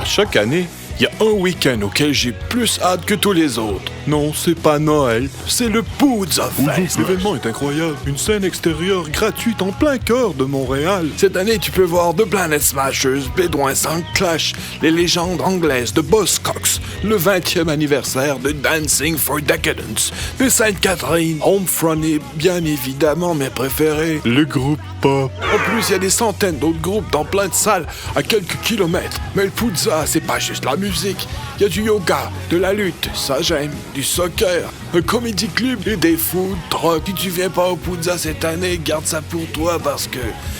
Chaque année, il y a un week-end auquel j'ai plus hâte que tous les autres. Non, c'est pas Noël, c'est le Poudza Fest. L'événement est incroyable. Une scène extérieure gratuite en plein cœur de Montréal. Cette année, tu peux voir The Planet Smashers, Bédouin Sans Clash, les légendes anglaises de Buzzcocks, le 20e anniversaire de Dancing for Decadence, de Sainte-Catherine, Homefront et bien évidemment mes préférés, le groupe Pop. En plus, il y a des centaines d'autres groupes dans plein de salles à quelques kilomètres. Mais le Poudza, c'est pas juste la musique. Il y a du yoga, de la lutte, ça j'aime, du soccer, un comedy club et des food trucks. Si tu viens pas au Poudza cette année, garde ça pour toi parce que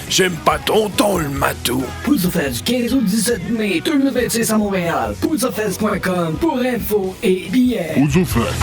j'aime pas ton ton le matou. Poudza Fest du 15 au 17 mai 2026 à Montréal. PoudzaFest.com pour info et billets. Poudza Fest.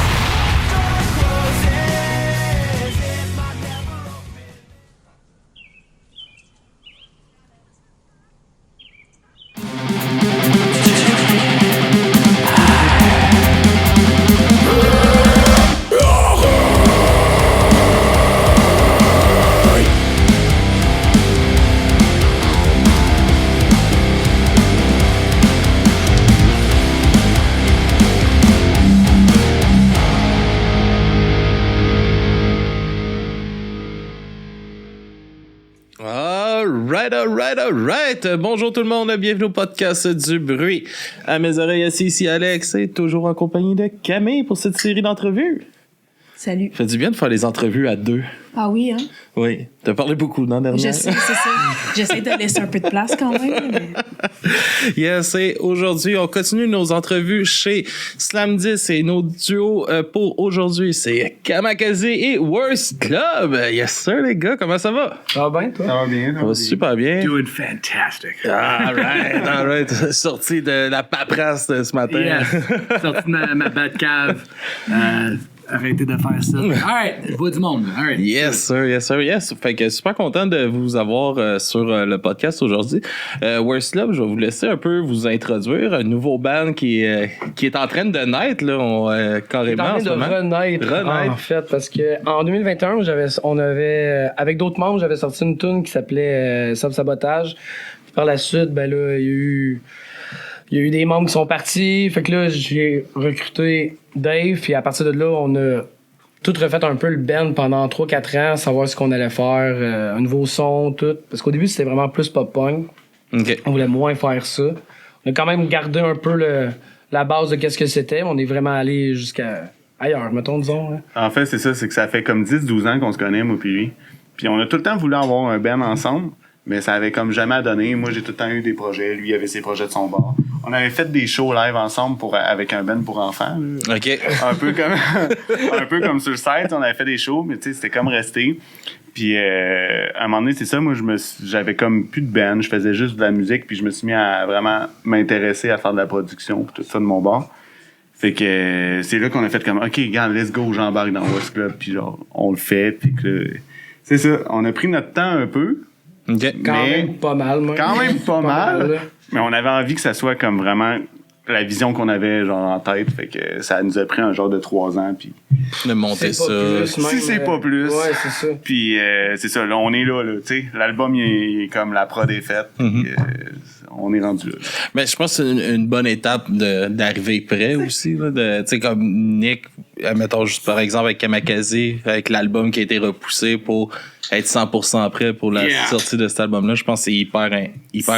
Alright. Bonjour tout le monde, bienvenue au podcast du bruit. À mes oreilles, ici Alex et toujours en compagnie de Camille pour cette série d'entrevues. Salut. Fait du bien de faire les entrevues à deux. Ah oui, hein? Oui, t'as parlé beaucoup dans la dernière. Je sais, c'est ça. J'essaie de laisser un peu de place quand même. Mais... Yes, et aujourd'hui, on continue nos entrevues chez Slam 10 et nos duos pour aujourd'hui, c'est Kamikaze et Worst Club. Yes sir, les gars, comment ça va? Ça va bien, toi? Ça va bien, Ça va super bien. Doing fantastic. Alright. Sorti de la paperasse de ce matin. Yes. Sorti de ma Batcave. Arrêtez de faire ça. Alright, je vois du monde. Alright. Yes. Fait que super content de vous avoir sur le podcast aujourd'hui. Worst Club, je vais vous laisser un peu vous introduire. Un nouveau band qui est en train de naître, là, carrément. En train de renaître, en fait, parce que en 2021, on avait avec d'autres membres, j'avais sorti une tune qui s'appelait Sabotage. Par la suite, ben là, il y a eu des membres qui sont partis. Fait que là, j'ai recruté Dave. Puis à partir de là, on a tout refait un peu le band pendant 3-4 ans, savoir ce qu'on allait faire, un nouveau son, tout. Parce qu'au début, c'était vraiment plus pop-punk. Okay. On voulait moins faire ça. On a quand même gardé un peu la base de qu'est-ce que c'était. On est vraiment allé jusqu'à ailleurs, mettons, disons. Hein. En fait, c'est ça, c'est que ça fait comme 10-12 ans qu'on se connaît, moi puis lui. Puis on a tout le temps voulu avoir un band ensemble, mais ça avait comme jamais donné. Moi, j'ai tout le temps eu des projets. Lui, il avait ses projets de son bord. On avait fait des shows live ensemble avec un band pour enfants. Là. OK. Un peu comme sur le site, on avait fait des shows, mais tu sais, c'était comme resté. Puis à un moment donné, c'est ça, moi, j'avais comme plus de band. Je faisais juste de la musique, puis je me suis mis à vraiment m'intéresser à faire de la production, puis tout ça de mon bord. Fait que c'est là qu'on a fait comme, OK, regarde, let's go, j'embarque dans West Club, puis genre, on le fait, puis que... C'est ça, on a pris notre temps un peu. Okay. Quand même pas mal. Mais on avait envie que ça soit comme vraiment la vision qu'on avait genre en tête. Fait que ça nous a pris un genre de 3 ans. Puis de monter ça. Si c'est pas plus. Ouais, c'est ça. Puis c'est ça, là, on est là, tu sais. L'album, il est comme la prod est faite. On est rendu là. Mais je pense que c'est une bonne étape d'arriver prêt aussi. Tu sais, comme Nick, mettons juste par exemple avec Kamikaze, avec l'album qui a été repoussé pour être 100% prêt pour la sortie de cet album-là, je pense que c'est hyper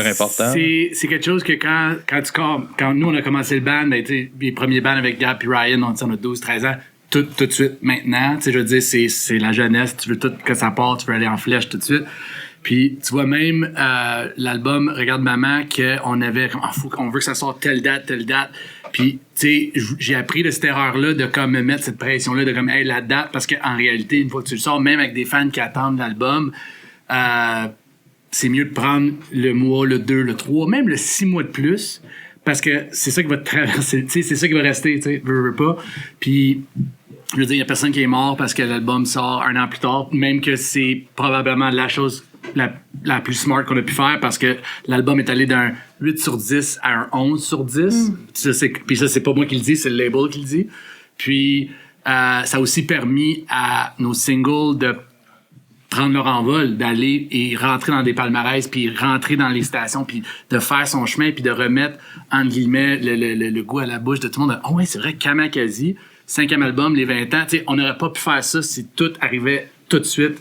important. C'est quelque chose que quand nous on a commencé le band, ben, les premiers bands avec Gab et Ryan, on a 12-13 ans, tout de suite maintenant, je veux dire, c'est la jeunesse, tu veux tout que ça parte, tu veux aller en flèche tout de suite. Puis tu vois même l'album Regarde Maman qu'on avait on veut que ça sorte telle date. Puis tu sais, j'ai appris de cette erreur-là de comme mettre cette pression-là de comme hey, la date, parce qu'en réalité, une fois que tu le sors, même avec des fans qui attendent l'album, c'est mieux de prendre le mois, le 2, le 3, même le 6 mois de plus, parce que c'est ça qui va te traverser, tu sais, c'est ça qui va rester, tu sais, veux pas. Puis je veux dire, il y a personne qui est mort parce que l'album sort 1 an plus tard, même que c'est probablement la chose la plus smart qu'on a pu faire parce que l'album est allé d'un 8 sur 10 à un 11 sur 10. Puis ça, c'est pas moi qui le dis, c'est le label qui le dit. Puis ça a aussi permis à nos singles de prendre leur envol, d'aller et rentrer dans des palmarès, puis rentrer dans les stations, puis de faire son chemin, puis de remettre, entre guillemets, le goût à la bouche de tout le monde. Oh ouais, c'est vrai, Kamakazi, 5e album, les 20 ans, tu sais, on n'aurait pas pu faire ça si tout arrivait tout de suite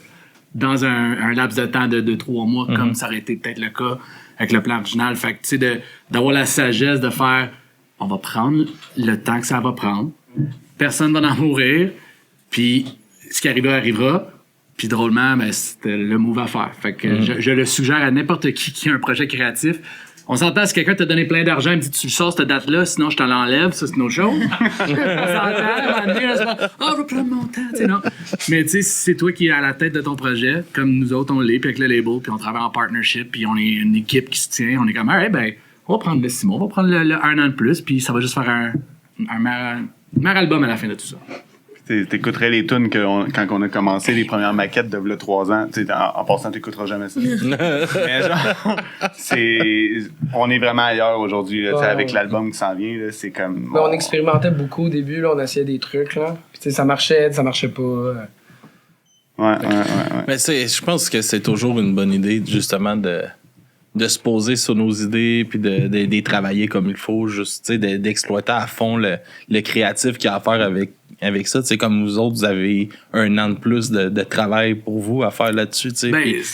dans un laps de temps de 3 mois, comme ça aurait été peut-être le cas avec le plan original. Fait que, tu sais, d'avoir la sagesse de faire, on va prendre le temps que ça va prendre, personne va en mourir, puis ce qui arrivera, arrivera. Puis drôlement, ben, c'était le move à faire. Fait que je le suggère à n'importe qui a un projet créatif. On s'entend, si quelqu'un t'a donné plein d'argent, il me dit tu le sors cette date-là, sinon je t'en l'enlève, ça c'est une autre chose. On s'entend, à un moment donné, là, c'est pas, je vais prendre mon temps, tu sais, non. Mais tu sais, si c'est toi qui es à la tête de ton projet, comme nous autres on l'est, puis avec le label, puis on travaille en partnership, puis on est une équipe qui se tient, on est comme, alright, ben, on va prendre le 6 mois, on va prendre le 1 an de plus, puis ça va juste faire un meilleur album à la fin de tout ça. T'écouterais les tunes quand on a commencé les premières maquettes de 3 ans. En passant, t'écouteras jamais ça. Mais genre, on est vraiment ailleurs aujourd'hui. Là, avec l'album qui s'en vient, là, c'est comme... On expérimentait beaucoup au début, là, on essayait des trucs. Là. Puis, ça marchait pas. Ouais. Mais je pense que c'est toujours une bonne idée, justement, de se poser sur nos idées puis de travailler comme il faut, juste d'exploiter à fond le créatif qu'il y a à faire avec ça. Comme vous autres, vous avez 1 an de plus de travail pour vous à faire là-dessus. Ben, oui,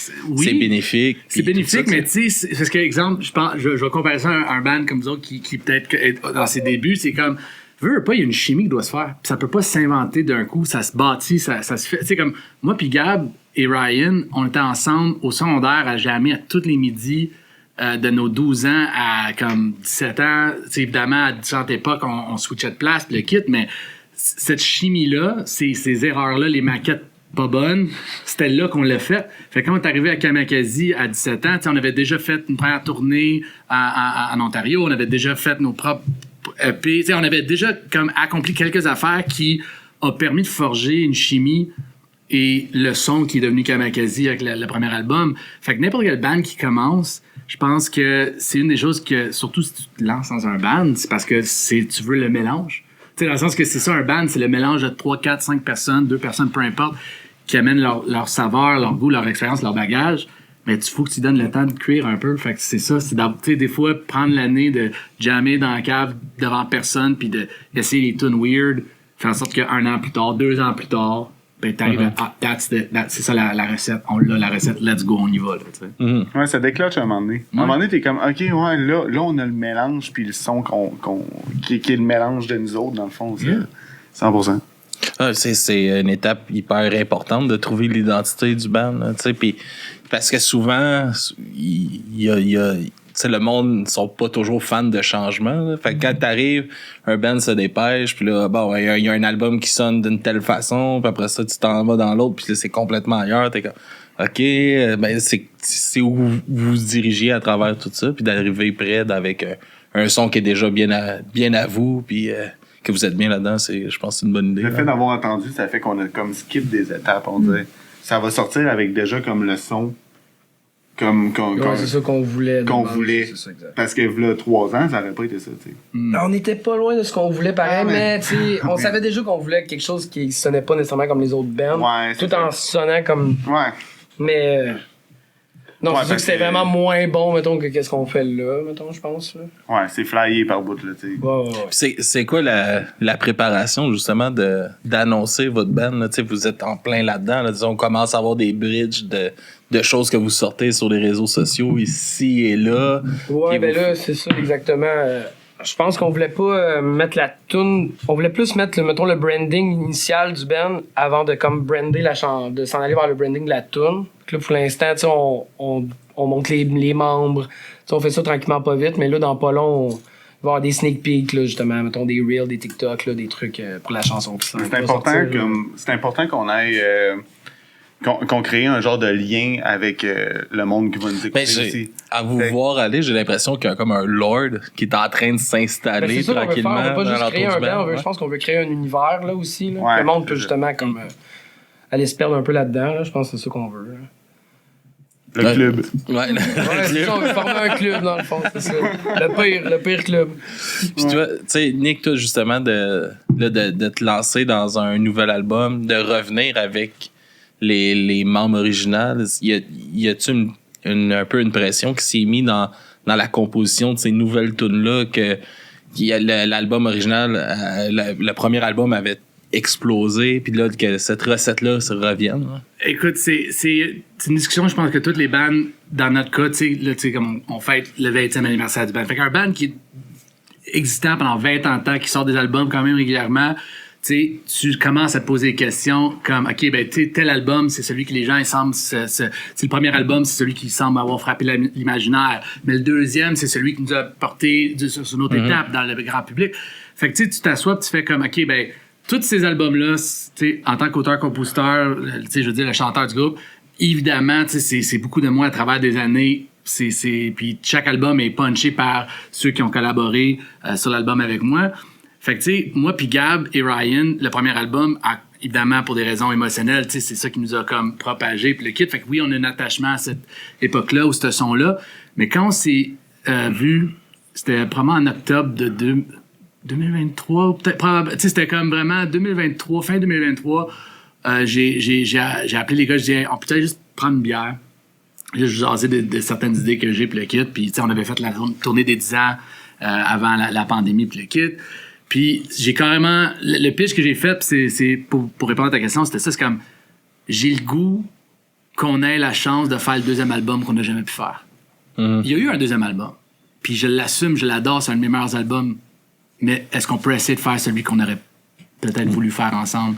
c'est bénéfique. C'est bénéfique, mais tu sais, parce que, exemple, je vais comparer ça à un band comme vous autres qui peut-être est dans ses débuts, c'est comme, veux pas, il y a une chimie qui doit se faire. Puis ça peut pas s'inventer d'un coup, ça se bâtit, ça se fait. Tu sais, comme moi puis Gab et Ryan, on était ensemble au secondaire à jammer à tous les midis. De nos 12 ans à comme 17 ans, évidemment, à différentes époques, on switchait de place, le kit, mais cette chimie-là, ces erreurs-là, les maquettes pas bonnes, c'était là qu'on l'a fait. Fait que quand on est arrivé à Kamakazi à 17 ans, on avait déjà fait une première tournée en Ontario, on avait déjà fait nos propres EP, on avait déjà comme accompli quelques affaires qui ont permis de forger une chimie et le son qui est devenu Kamakazi avec le premier album. Fait que n'importe quel band qui commence, je pense que c'est une des choses que, surtout si tu te lances dans un band, c'est parce que tu veux le mélange. Tu sais, dans le sens que c'est ça, un band, c'est le mélange de 3, 4, 5 personnes, 2 personnes, peu importe, qui amènent leur saveur, leur goût, leur expérience, leur bagage. Mais il faut que tu donnes le temps de cuire un peu. Fait que c'est ça, c'est des fois prendre l'année de jammer dans la cave devant personne puis d'essayer les tunes weird, faire en sorte qu'un an plus tard, 2 ans plus tard, ben t'arrives c'est ça la recette. On l'a la recette, let's go, on y va. Là, ouais, ça déclenche à un moment donné. À un moment donné, t'es comme, OK, ouais, là on a le mélange puis le son qui est le mélange de nous autres, dans le fond. C'est 100%. C'est une étape hyper importante de trouver l'identité du band. Puis parce que souvent, il y a le monde ne sont pas toujours fans de changement. Là. Fait que quand t'arrives, un band se dépêche, puis là, bon, il y a un album qui sonne d'une telle façon, puis après ça, tu t'en vas dans l'autre, puis là, c'est complètement ailleurs. T'es comme, OK, ben c'est où vous vous dirigez à travers tout ça, puis d'arriver près avec un son qui est déjà bien à vous, puis que vous êtes bien là-dedans, je pense que c'est une bonne idée. Le fait d'avoir entendu, ça fait qu'on a comme skip des étapes, on dirait. Ça va sortir avec déjà comme le son c'est ça qu'on voulait. C'est ça, parce que là, 3 ans, ça n'aurait pas été ça, tu sais. On n'était pas loin de ce qu'on voulait, pareil, mais on savait déjà qu'on voulait quelque chose qui sonnait pas nécessairement comme les autres bands, tout en sonnant comme... Ouais. Mais... non, c'est sûr que c'était vraiment moins bon, mettons, que qu'est-ce qu'on fait là, mettons, je pense. Là. Ouais, c'est flyé par bout, là, tu sais. Ouais. C'est quoi la préparation, justement, d'annoncer votre band, là? Tu sais, vous êtes en plein là-dedans, là, disons, on commence à avoir des bridges de choses que vous sortez sur les réseaux sociaux, ici et là. Ouais, ben là, c'est ça, exactement. Je pense qu'on voulait pas mettre la toune... On voulait plus mettre, mettons, le branding initial du band avant de comme brander de s'en aller vers le branding de la toune. Là, pour l'instant, on montre les membres. T'sais, on fait ça tranquillement pas vite, mais là, dans pas long, on va avoir des sneak peeks, là, justement, mettons des reels, des TikTok, là, des trucs pour la chanson. C'est important qu'on aille... qu'on crée un genre de lien avec le monde qui va nous écouter aussi. À vous voir aller, j'ai l'impression qu'il y a comme un lord qui est en train de s'installer tranquillement. On veut pas juste créer un band, je pense qu'on veut créer un univers là aussi. Là. Ouais, le monde peut justement comme aller se perdre un peu là-dedans. Là. Je pense que c'est ça qu'on veut. Là. Le club. Ouais, c'est ça, on veut former un club dans le fond, c'est ça. Le pire club. Puis toi, tu sais, Nick, toi justement de te lancer dans un nouvel album, de revenir avec les membres originaux, y a-tu un peu une pression qui s'est mise dans la composition de ces nouvelles tunes-là que l'album original, le premier album avait explosé, puis là, que cette recette-là se revienne? Hein? Écoute, c'est une discussion, je pense que toutes les bandes, dans notre cas, tu sais, comme on fête le 20e anniversaire du band. Fait qu'un band qui est existant pendant 20 ans de temps, qui sort des albums quand même régulièrement, tu commences à te poser des questions comme, OK, ben, tu sais, tel album, c'est celui que les gens, ils semblent, c'est le premier album, c'est celui qui semble avoir frappé l'imaginaire. Mais le deuxième, c'est celui qui nous a porté sur une autre étape dans le grand public. Fait que, tu t'assois, tu fais comme, OK, ben, tous ces albums-là, en tant qu'auteur-compositeur, je veux dire, le chanteur du groupe, évidemment, c'est beaucoup de moi à travers des années. Puis chaque album est punché par ceux qui ont collaboré sur l'album avec moi. Fait que, tu sais, moi puis Gab et Ryan, le premier album, évidemment, pour des raisons émotionnelles, tu sais, c'est ça qui nous a comme propagé puis le kit. Fait que oui, on a un attachement à cette époque-là ou ce son-là. Mais quand on s'est vu, c'était probablement en octobre de 2023, ou peut-être, tu sais, c'était comme vraiment 2023, fin 2023. J'ai appelé les gars, je disais, on peut juste prendre une bière. J'ai jasé de certaines idées que j'ai puis le kit. Puis, tu sais, on avait fait la tournée des 10 ans avant la pandémie puis le kit. Puis j'ai carrément... Le pitch que j'ai fait, c'est pour répondre à ta question, c'était ça, c'est comme... J'ai le goût qu'on ait la chance de faire le deuxième album qu'on n'a jamais pu faire. Il y a eu un deuxième album. Puis je l'assume, je l'adore, c'est un de mes meilleurs albums. Mais est-ce qu'on peut essayer de faire celui qu'on aurait peut-être voulu faire ensemble?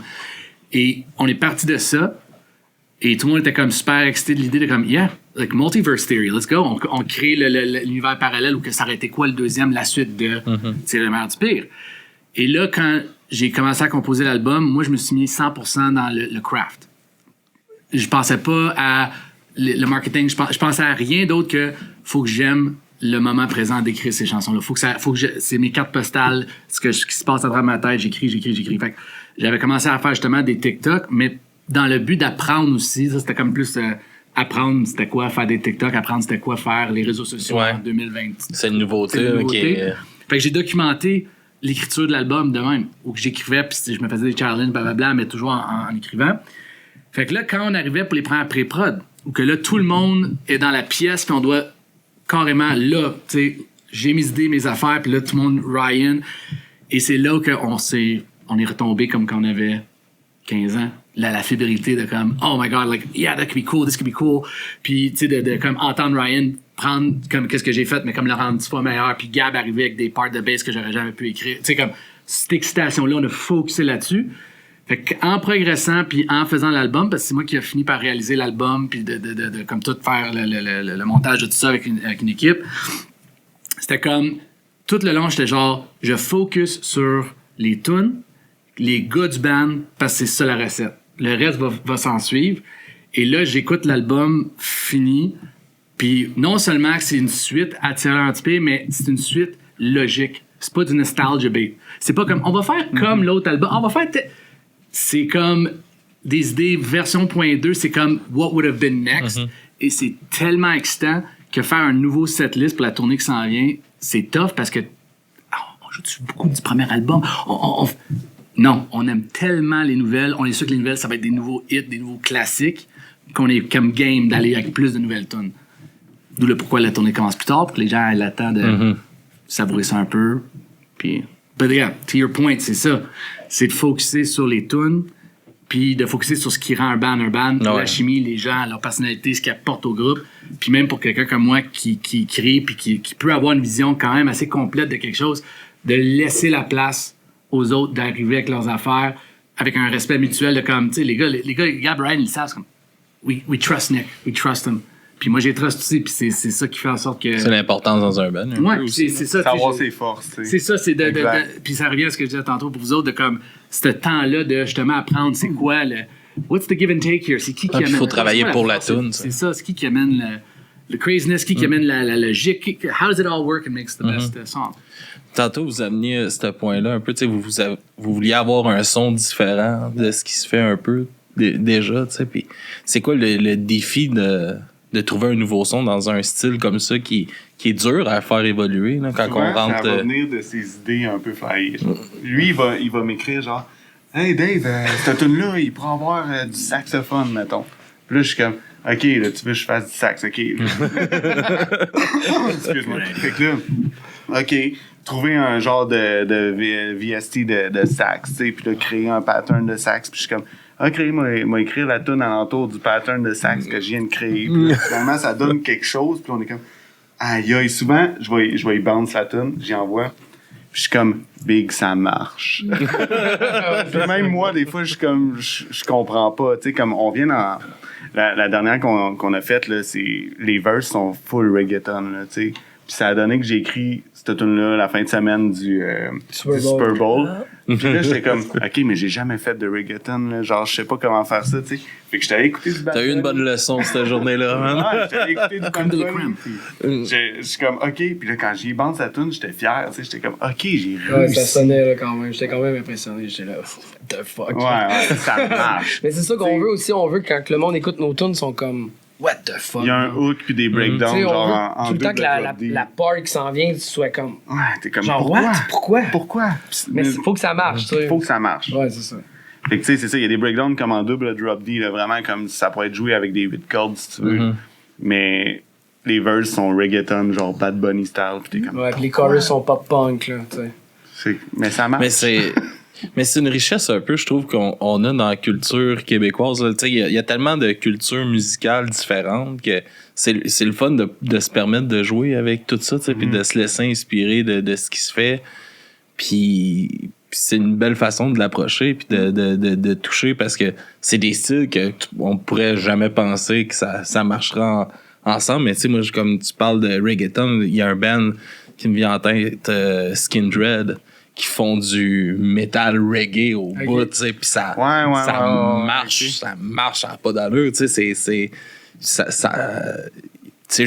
Et on est parti de ça. Et tout le monde était comme super excité de l'idée de comme, yeah, like multiverse theory, let's go. On crée l'univers parallèle où que ça aurait été quoi le deuxième, la suite de c'est le meilleur du pire. Et là, quand j'ai commencé à composer l'album, moi, je me suis mis 100% dans le craft. Je pensais pas à le marketing, je pensais à rien d'autre que faut que j'aime le moment présent d'écrire ces chansons-là. C'est mes cartes postales, ce qui se passe à travers ma tête, j'écris. Fait que j'avais commencé à faire justement des TikTok, mais dans le but d'apprendre aussi, ça c'était comme plus apprendre c'était quoi faire des TikTok, apprendre c'était quoi faire les réseaux sociaux en 2020. C'est une nouveauté. Fait que j'ai documenté l'écriture de l'album de même, où j'écrivais, puis je me faisais des challenges, blablabla, mais toujours en écrivant. Fait que là, quand on arrivait pour les premières pré-prod, où que là, tout le monde est dans la pièce, puis on doit carrément, là, tu sais, j'ai mes idées, mes affaires, puis là, tout le monde, Ryan, et c'est là qu'on est retombé comme quand on avait 15 ans. La fébrilité de comme, oh my god, like, yeah, that could be cool, this could be cool. Puis, tu sais, de comme entendre Ryan prendre comme qu'est-ce que j'ai fait, mais comme le rendre 10 fois meilleur, puis Gab arriver avec des parts de bass que j'aurais jamais pu écrire. Tu sais, comme, cette excitation-là, on a focusé là-dessus. Fait qu'en progressant, puis en faisant l'album, parce que c'est moi qui ai fini par réaliser l'album, puis de comme tout faire le montage de tout ça avec une équipe, c'était comme, tout le long, j'étais genre, je focus sur les tunes, les gars du band, parce que c'est ça la recette. Le reste va s'en suivre. Et là, j'écoute l'album fini. Puis non seulement que c'est une suite attirant un petit peu, mais c'est une suite logique. C'est pas du nostalgia bait. C'est pas comme, on va faire comme l'autre album. On va faire... C'est comme des idées version .2. C'est comme what would have been next. Et c'est tellement excitant que faire un nouveau setlist pour la tournée qui s'en vient, c'est tough parce que on joue beaucoup du premier album. Non, on aime tellement les nouvelles. On est sûr que les nouvelles, ça va être des nouveaux hits, des nouveaux classiques, qu'on est comme game d'aller avec plus de nouvelles tunes. D'où le pourquoi la tournée commence plus tard, pour que les gens aient le temps de savourer ça un peu. Puis, but yeah, to your point, c'est ça. C'est de focuser sur les tunes, puis de focuser sur ce qui rend un band. La chimie, les gens, leur personnalité, ce qu'ils apportent au groupe. Puis même pour quelqu'un comme moi qui crée, puis qui peut avoir une vision quand même assez complète de quelque chose, de laisser la place aux autres d'arriver avec leurs affaires avec un respect mutuel de comme, tu sais, les gars, Gab, Ryan, ils savent, comme, we trust Nick, we trust him. Puis moi, j'ai trust aussi, puis c'est ça qui fait en sorte que... C'est l'importance dans un band. Ouais, c'est ça. Savoir ses forces, tu sais. C'est ça, c'est puis ça revient à ce que je disais tantôt pour vous autres, de comme, ce temps-là de justement apprendre, c'est quoi le... What's the give and take here? C'est qui amène... Il faut travailler pour la tune. C'est ça, c'est qui amène le craziness, qui amène la logique, how does it all work and makes the best song? Tantôt, vous ameniez à ce point-là un peu, tu sais, vous vouliez avoir un son différent de ce qui se fait un peu déjà, tu sais, puis c'est quoi le défi de trouver un nouveau son dans un style comme ça qui est dur à faire évoluer, là, quand souvent, on rentre... ça va venir de ses idées un peu faillies. Lui, il va m'écrire genre, Hey Dave, cette tune-là, il pourrait avoir du saxophone, mettons. Puis là, je suis comme, OK, là, tu veux que je fasse du sax, OK. Excuse-moi. Fait que là, OK, trouver un genre de VST de sax, tu sais, puis là, créer un pattern de sax, puis je suis comme, OK, moi écrire la tune alentour du pattern de sax que je viens de créer. Puis là, finalement, ça donne quelque chose, puis on est comme, aïe, souvent, je vais y bounce la tune, j'y envoie. Puis je suis comme, Big, ça marche. Puis même moi, des fois, je suis comme, je comprends pas. Tu sais, comme on vient dans. La dernière qu'on a faite, là, c'est. Les verses sont full reggaeton, là, tu sais. Puis ça a donné que j'ai écrit cette tune-là la fin de semaine du Super Bowl. Puis là, j'étais comme, OK, mais j'ai jamais fait de reggaeton, là. Genre, je sais pas comment faire ça, tu sais. Fait que j'étais allé écouter du Bad T'as eu une bonne leçon cette journée-là, man. Ouais, j'étais allé écouter du Bad Bunny. Je suis comme, OK. Puis là, quand j'ai bande sa tune, j'étais fier, tu sais. J'étais comme, OK, j'ai réussi. Ouais, ça sonnait, là, quand même. J'étais quand même impressionné. J'étais là, what the fuck. Ouais, ça marche. Mais c'est ça qu'on veut aussi. On veut que quand le monde écoute nos tunes, ils sont comme, what the fuck. Il y a un hook puis des breakdowns, T'sais, genre on veut en tout le temps que la double part qui s'en vient, tu sois comme. Ouais, t'es comme, Genre, pourquoi? what? Pourquoi? Mais il faut que ça marche, tu sais. Faut que ça marche. Ouais, c'est ça. Fait que tu sais, c'est ça, il y a des breakdowns comme en double drop D, là, vraiment comme ça pourrait être joué avec des 8 cordes si tu veux. Mais les verses sont reggaeton, genre Bad Bunny style, pis t'es comme. Ouais, pis les chorus sont pop-punk, là, tu sais. Mais ça marche. Mais c'est une richesse un peu, je trouve, qu'on a dans la culture québécoise. Il y a tellement de cultures musicales différentes que c'est le fun de se permettre de jouer avec tout ça, puis de se laisser inspirer de ce qui se fait. Puis c'est une belle façon de l'approcher puis de toucher parce que c'est des styles qu'on pourrait jamais penser que ça marchera ensemble. Mais tu sais, moi, comme tu parles de reggaeton, il y a un band qui me vient en tête, Skin Dread, qui font du metal reggae au bout, tu sais, puis ça marche, ça marche à pas d'allure, tu sais, c'est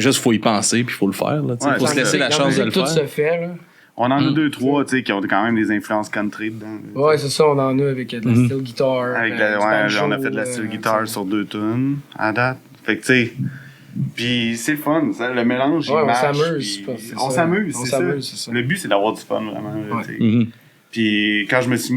juste faut y penser puis faut le faire, là, tu sais, faut se laisser la chance de le faire. Tout se fait, là. On en a 2-3, tu sais, qui ont quand même des influences country dedans. Ouais, c'est ça, on en a avec de la steel guitar. Avec on a fait de la steel guitar sur 2 tunes à date. Fait que tu sais, puis c'est le fun, ça, le mélange, il marche. On s'amuse, c'est ça. Le but, c'est d'avoir du fun, vraiment. Là, puis quand je me suis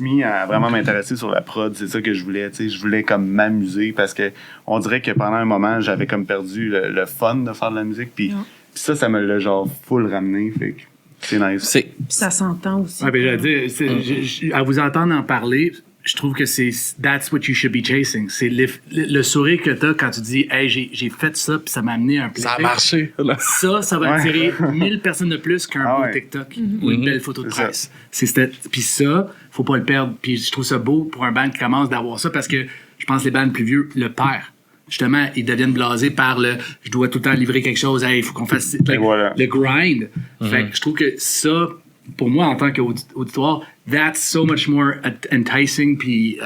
mis à vraiment m'intéresser sur la prod, c'est ça que je voulais, tu sais, je voulais comme m'amuser parce que on dirait que pendant un moment, j'avais comme perdu le fun de faire de la musique, puis ça me l'a genre full ramené, fait que c'est nice. Ça s'entend aussi. Ouais, ben, j'allais dire, à vous entendre en parler, je trouve que c'est that's what you should be chasing. C'est le sourire que t'as quand tu dis hey, j'ai fait ça puis ça m'a amené un plaisir. Ça a marché. Ça va attirer 1000 personnes de plus qu'un beau TikTok ou une belle photo de presse. Puis ça, faut pas le perdre. Puis je trouve ça beau pour un band qui commence d'avoir ça parce que je pense que les bands plus vieux le perdent. Justement, ils deviennent blasés par je dois tout le temps livrer quelque chose, il faut qu'on fasse le grind. Fait que je trouve que ça, pour moi, en tant qu'auditoire, that's so much more enticing puis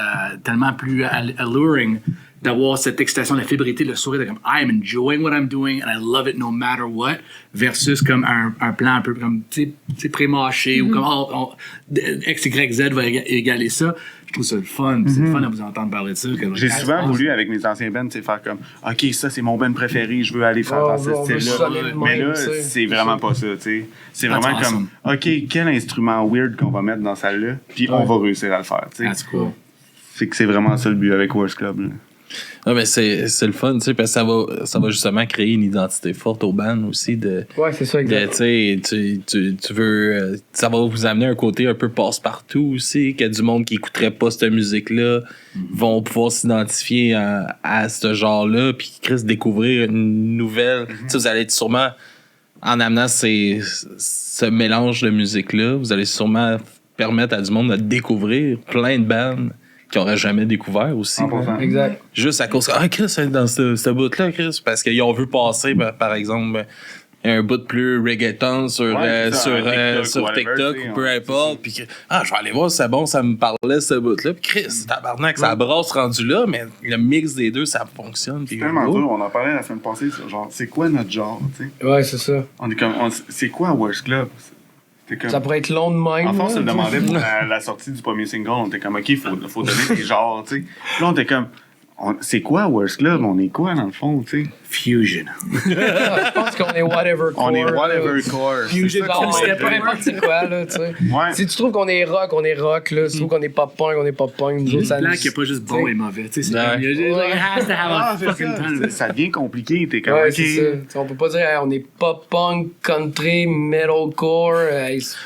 tellement plus alluring d'avoir cette excitation, la fébrilité, le sourire de comme I am enjoying what I'm doing and I love it no matter what, versus comme un plan un peu comme tu sais pré-mâché ou comme X, Y, Z va égaler ça. Je trouve ça le fun. C'est le fun de vous entendre parler de ça. J'ai souvent voulu, avec mes anciens bands, faire comme OK, ça c'est mon band préféré, je veux aller faire dans ce style-là. Mais là, c'est vraiment pas ça. T'sais. C'est vraiment comme OK, quel instrument weird qu'on va mettre dans celle-là, puis on va réussir à le faire. That's cool. Fait que c'est vraiment ça le but avec Worst Club. Là. Ah, mais c'est le fun, tu sais, parce que ça va justement créer une identité forte au band aussi. Ouais, c'est ça, exactement. Tu veux. Ça va vous amener un côté un peu passe-partout aussi, qu'il y a du monde qui écouterait pas cette musique-là, vont pouvoir s'identifier à ce genre-là, puis qui risquent de découvrir une nouvelle. Tu sais, vous allez être sûrement, en amenant ce mélange de musique-là, vous allez sûrement permettre à du monde de découvrir plein de bandes qu'ils n'auraient jamais découvert aussi. 100%. Exact. Juste à cause Chris, c'est dans ce bout-là, Chris, parce qu'ils ont vu passer, par exemple, un bout plus reggaeton sur TikTok ou peu importe, puis je vais aller voir si c'est bon, ça me parlait ce bout-là, puis Chris, tabarnak, ça brasse rendu là, mais le mix des deux, ça fonctionne. C'est tellement dur, on en parlait la semaine passée, genre, c'est quoi notre genre, tu sais? Ouais, c'est ça. On est comme, c'est quoi Worst Club? Comme... Ça pourrait être long de même. En fait, on se demandait pour la sortie du premier single, on était comme, OK, faut donner des genres, tu sais. Là, on était comme, c'est quoi Worst Club? On est quoi, dans le fond, tu sais? Fusion. Je pense qu'on est whatever core. On est whatever là. core. Fusion, C'est ça qu'on c'était va peu être. importe c'est quoi, là, tu sais. Ouais. Si tu trouves qu'on est rock, on est rock, là. Si tu trouves qu'on est pop-punk, on est pop-punk. Nous autres, ça Là, nous- qu'il n'y a pas juste bon et mauvais. Tu sais, c'est Ouais. comme, il y a- it has to have Ah, a c'est fucking ça. ton. Ça devient compliqué. T'es comme, Ouais, OK. c'est ça. T'sais, on peut pas dire hey, on est pop-punk, country, metalcore.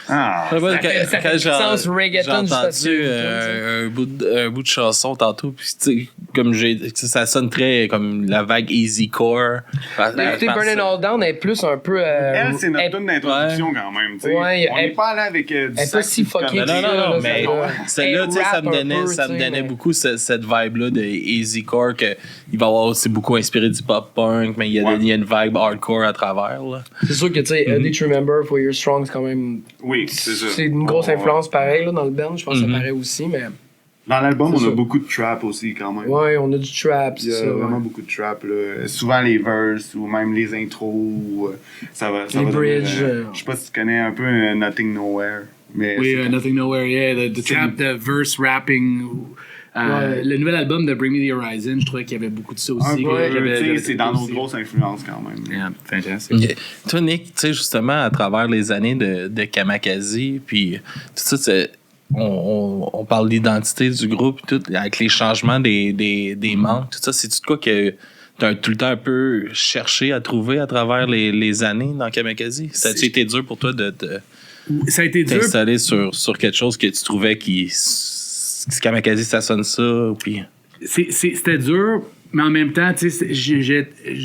Ah. Ouais, Ça fait- ça fait j'ai sens reggaeton, j'ai juste parce entendu que- un bout de chanson tantôt, puis tu sais, comme ça sonne très comme la vague easycore. Écoutez, Burning All Down est plus un peu. Elle, c'est notre elle- tune d'introduction quand même. tu sais. Ouais, On elle- n'est pas allé avec du elle est pas sax si et du fuckée tonnerre. que ça, là, mais ça celle-là, elle tu sais, ça rap me un donnait, peu, ça me tu sais, donnait mais- beaucoup cette vibe-là de easycore, que il va avoir aussi beaucoup inspiré du pop-punk, mais il y a Ouais. une vibe hardcore à travers, là. C'est sûr que, tu sais, A Day to Remember for Your Strong, c'est quand même. Oui, c'est ça. C'est une grosse Ouais. influence pareil là, dans le band, je pense que ça paraît aussi, mais. Dans l'album, C'est on a ça. beaucoup de trap aussi quand même. Ouais, on a du trap, Il c'est y a ça. vraiment ouais. beaucoup de trap. Là. Souvent les verses ou même les intros. Ça va Les donner, bridges, je sais pas si tu connais un peu Nothing Nowhere. Mais Oui, c'est- Nothing Nowhere, yeah. The C'est- trap, the verse rapping. Ouais. Le nouvel album de Bring Me the Horizon, je trouvais qu'il y avait beaucoup de ça aussi. un peu, J'avais- tu sais, j'avais c'est dans nos aussi. grosses influences quand même. Yeah, fantastic. Ok. Toi, Nick, tu sais, justement, à travers les années de Kamakazi, puis tout ça, on parle d'identité du groupe, tout, avec les changements des membres, tout ça, c'est-tu de quoi que t'as tout le temps un peu cherché à trouver à travers les années dans Kamakazi? Ça a-tu été dur pour toi de Ça a été dur. t'installer sur quelque chose que tu trouvais qui... Kamakazi, ça sonne ça, puis... C'était dur, mais en même temps, tu sais, je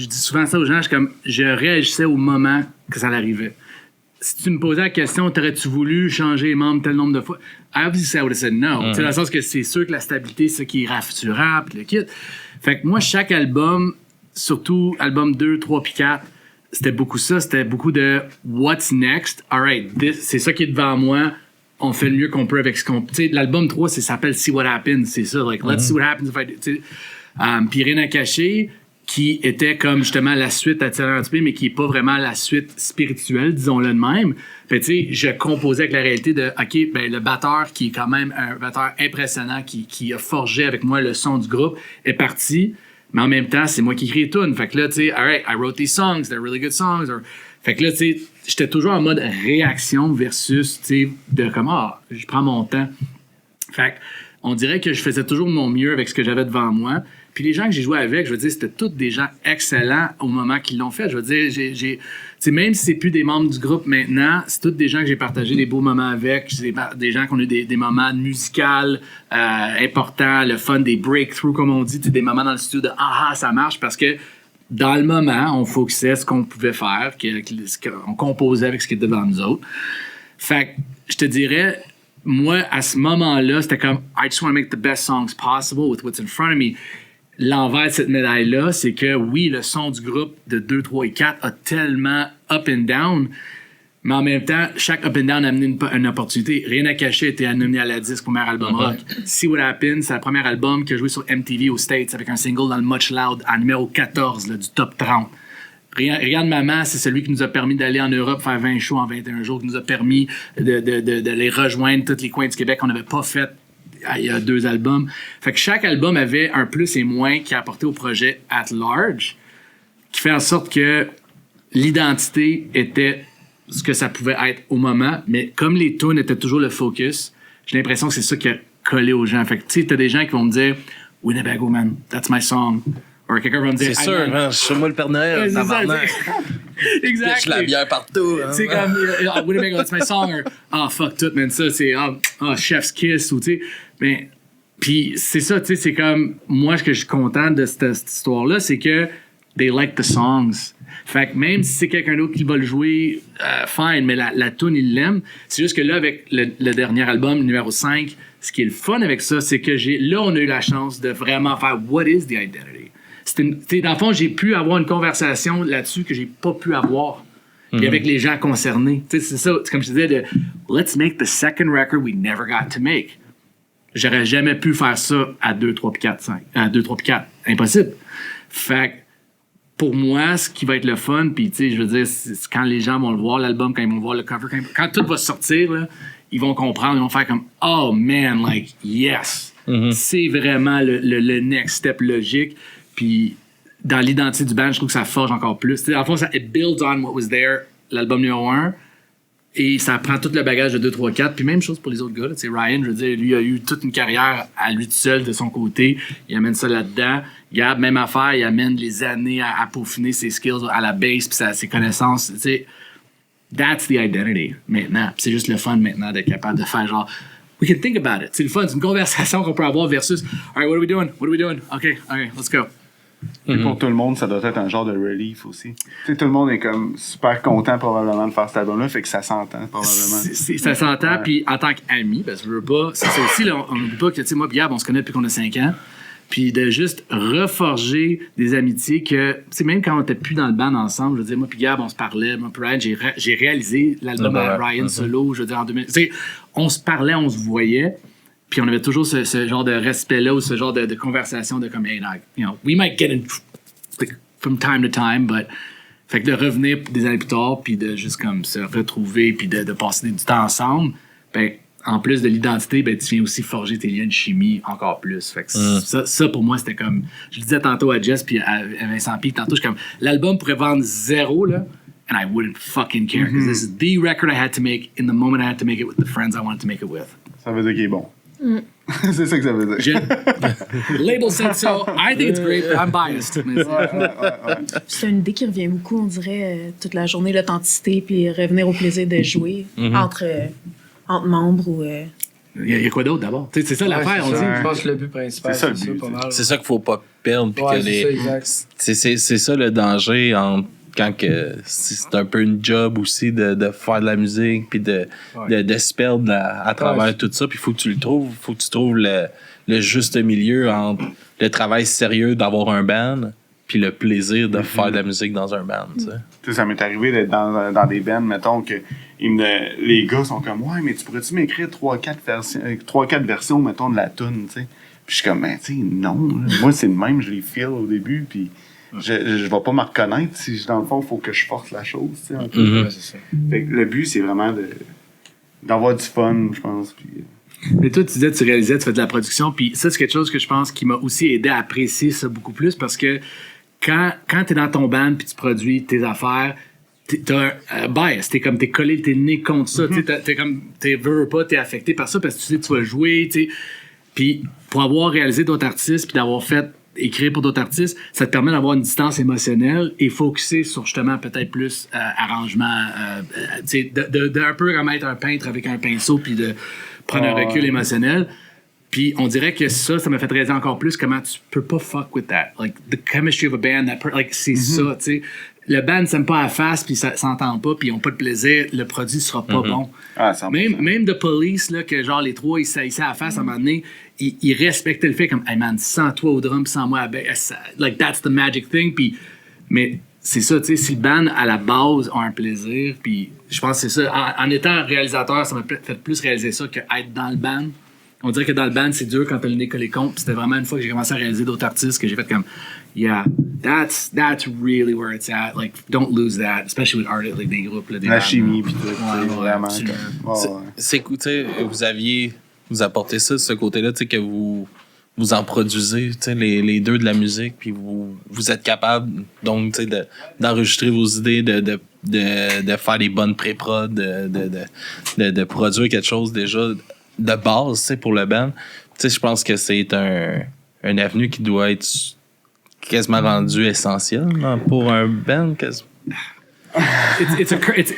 dis souvent ça aux gens, je réagissais au moment que ça arrivait. Si tu me posais la question, t'aurais-tu voulu changer les membres tel nombre de fois? Obviously, I would have said no. Tu sais, dans le sens que c'est sûr que la stabilité, c'est ça qui est tu rap, le kit. Fait que moi, chaque album, surtout album 2, 3 puis 4, c'était beaucoup ça. C'était beaucoup de what's next? All right, c'est ça qui est devant moi. On fait le mieux qu'on peut avec ce qu'on... Tu sais, l'album 3, ça s'appelle See What Happens. C'est ça, like, let's see what happens if I do... tu sais. Puis Rien à cacher, qui était comme justement la suite à Tirer un petit peu, mais qui n'est pas vraiment la suite spirituelle, disons-le de même. Fait tu sais, je composais avec la réalité de, OK, ben le batteur, qui est quand même un batteur impressionnant, qui a forgé avec moi le son du groupe, est parti. Mais en même temps, c'est moi qui écris les tunes. Fait que là, tu sais, all right, I wrote these songs, they're really good songs. Fait que là, tu sais, j'étais toujours en mode réaction versus, tu sais, de comme, je prends mon temps. Fait que, on dirait que je faisais toujours mon mieux avec ce que j'avais devant moi. Puis les gens que j'ai joué avec, je veux dire, c'était tous des gens excellents au moment qu'ils l'ont fait. Je veux dire, tu sais, même si c'est plus des membres du groupe maintenant, c'est tous des gens que j'ai partagé des beaux moments avec. C'est des gens qui ont eu des moments musicaux importants, le fun, des breakthroughs, comme on dit, tu sais, des moments dans le studio de « Ah, ça marche » parce que dans le moment, on focusait ce qu'on pouvait faire, on composait avec ce qui était devant nous autres. Fait que, je te dirais, moi, à ce moment-là, c'était comme I just want to make the best songs possible with what's in front of me. L'envers de cette médaille-là, c'est que oui, le son du groupe de 2, 3 et 4 a tellement up and down, mais en même temps, chaque up and down a amené une opportunité. Rien à cacher, a été nominé à la disque, premier album rock. See What Happens, c'est le premier album qui a joué sur MTV aux States avec un single dans le Much Loud à numéro 14 là, du top 30. Regarde Maman, c'est celui qui nous a permis d'aller en Europe faire 20 shows en 21 jours, qui nous a permis de les rejoindre tous les coins du Québec qu'on n'avait pas fait il y a 2 albums. Fait que chaque album avait un plus et moins qui a apporté au projet at large, qui fait en sorte que l'identité était ce que ça pouvait être au moment, mais comme les tunes étaient toujours le focus, j'ai l'impression que c'est ça qui a collé aux gens. Fait que tu sais, t'as des gens qui vont me dire « Winnebago Man, that's my song ». Ou quelqu'un va me dire « C'est sûr, je suis moi le Père Noël, c'est ça, tabarnak. Exact. Je la bière partout. hein. C'est comme Winnebago, that's my song. Fuck tout, man. Ça, c'est Chef's Kiss. Ou, tu sais. Mais, puis, c'est ça, tu sais, c'est comme. Moi, ce que je suis content de cette histoire-là, c'est que they like the songs. Fait que même si c'est quelqu'un d'autre qui va le jouer, fine, mais la tune il l'aime. C'est juste que là, avec le dernier album, numéro 5, ce qui est le fun avec ça, c'est que là, on a eu la chance de vraiment faire what is the identity? Dans le fond, j'ai pu avoir une conversation là-dessus que j'ai pas pu avoir. Puis avec les gens concernés. C'est ça, c'est comme je disais, de let's make the second record we never got to make. J'aurais jamais pu faire ça à 2, 3 puis 4, 5. À 2, 3 puis 4. Impossible. Fait que pour moi, ce qui va être le fun, puis tu sais, je veux dire, c'est quand les gens vont le voir, l'album, quand ils vont voir le cover, quand tout va sortir, là, ils vont comprendre, ils vont faire comme oh man, like yes. C'est vraiment le next step logique. Puis dans l'identité du band, je trouve que ça forge encore plus. T'sais, dans le fond, ça it builds on what was there, l'album numéro 1, et ça prend tout le bagage de 2, 3, 4. Puis même chose pour les autres gars. Là. Ryan, je veux dire, lui a eu toute une carrière à lui tout seul, de son côté. Il amène ça là-dedans. Gab, même affaire, il amène les années à peaufiner ses skills à la base puis ses connaissances. T'sais, that's the identity maintenant. Puis c'est juste le fun maintenant d'être capable de faire genre... We can think about it. C'est le fun, c'est une conversation qu'on peut avoir versus all right, what are we doing? What are we doing? OK, let's go. Et pour tout le monde, ça doit être un genre de relief aussi. Tu sais, tout le monde est comme super content probablement de faire cet album-là, fait que ça s'entend probablement. Ça s'entend, puis en tant qu'ami, parce que je veux pas, c'est ça aussi, là, on n'oublie pas que, tu sais, moi et Gab, on se connaît depuis qu'on a 5 ans, puis de juste reforger des amitiés que, tu sais, même quand on n'était plus dans le band ensemble, je veux dire, moi puis Gab, on se parlait, moi puis Ryan, j'ai réalisé l'album à Ryan solo, je veux dire, en 2000, tu sais, on se parlait, on se voyait, puis on avait toujours ce genre de respect-là ou ce genre de conversation de comme, hey, like, you know, we might get in like, from time to time, but fait que de revenir des années plus tard, puis de juste comme se retrouver, puis de passer du temps ensemble, ben, en plus de l'identité, ben, tu viens aussi forger tes liens de chimie encore plus. Fait que ça, pour moi, c'était comme, je le disais tantôt à Jess, puis à Vincent P, tantôt, je suis comme, l'album pourrait vendre 0, là, and I wouldn't fucking care, because this is the record I had to make in the moment I had to make it with the friends I wanted to make it with. Ça veut dire qu'il est bon. C'est ça que ça veut dire. Label said so. I think it's great, but I'm biased. C'est une idée qui revient beaucoup, on dirait, toute la journée, l'authenticité, puis revenir au plaisir de jouer entre membres ou... Il y a quoi d'autre d'abord? C'est ça l'affaire, on dit. Je pense que le but principal, c'est ça, pas mal. C'est ça qu'il faut pas perdre. Puis que c'est ça le danger quand que c'est un peu une job aussi de faire de la musique puis de se perdre à travers tout ça. Puis faut que tu trouves le juste milieu entre le travail sérieux d'avoir un band puis le plaisir de faire de la musique dans un band. Tu sais, ça m'est arrivé d'être dans des bands, mettons, que les gars sont comme, ouais, mais tu pourrais-tu m'écrire 3-4 versions, mettons, de la tune, tu sais? Puis je suis comme, ben, tu sais, non. Moi, c'est le même, je les feel au début, puis je vais pas me reconnaître. Si, dans le fond, il faut que je force la chose, tu sais, un peu. C'est ça. Fait que le but, c'est vraiment d'avoir du fun, je pense, puis... Mais toi, tu disais, tu réalisais, tu fais de la production, puis ça, c'est quelque chose que je pense qui m'a aussi aidé à apprécier ça beaucoup plus, parce que quand t'es dans ton band puis tu produis tes affaires, t'as un bias, t'es collé, t'es né contre ça, t'es veux pas, t'es affecté par ça parce que tu sais que tu vas jouer, tu sais. Puis pour avoir réalisé d'autres artistes puis d'avoir fait écrire pour d'autres artistes, ça te permet d'avoir une distance émotionnelle et focuser sur justement peut-être plus arrangement, tu sais, de un peu comme être un peintre avec un pinceau puis de prendre un recul émotionnel. Puis on dirait que ça m'a fait réaliser encore plus comment tu peux pas fuck with that. Like, the chemistry of a band, c'est ça, tu sais. Le band s'aime pas à la face, puis ça s'entend pas, puis ils ont pas de plaisir, le produit sera pas bon. Ah, même The Police, là, que genre les trois, ils s'haïssaient à la face à un moment donné, ils respectaient le fait comme, hey man, sans toi au drum, sans moi à bass, like that's the magic thing. Puis, mais c'est ça, tu sais, si le band à la base a un plaisir, puis je pense que c'est ça. En étant réalisateur, ça m'a fait plus réaliser ça qu'être dans le band. On dirait que dans le band, c'est dur quand t'as le nez collé contre. Puis c'était vraiment une fois que j'ai commencé à réaliser d'autres artistes que j'ai fait comme, yeah, that's really where it's at. Like, don't lose that, especially with art, like des groupes. Là, des la bands, chimie, puis tout. Vraiment. C'est cool, tu sais, vous apportez ça de ce côté-là, tu sais, que vous en produisez, tu sais, les deux de la musique, puis vous êtes capable, donc, tu sais, d'enregistrer vos idées, de faire les bonnes pré-prod, de produire quelque chose déjà de base, tu sais, pour le band. Tu sais, je pense que c'est un avenue qui doit être quasiment rendu essentiel, non, pour un band.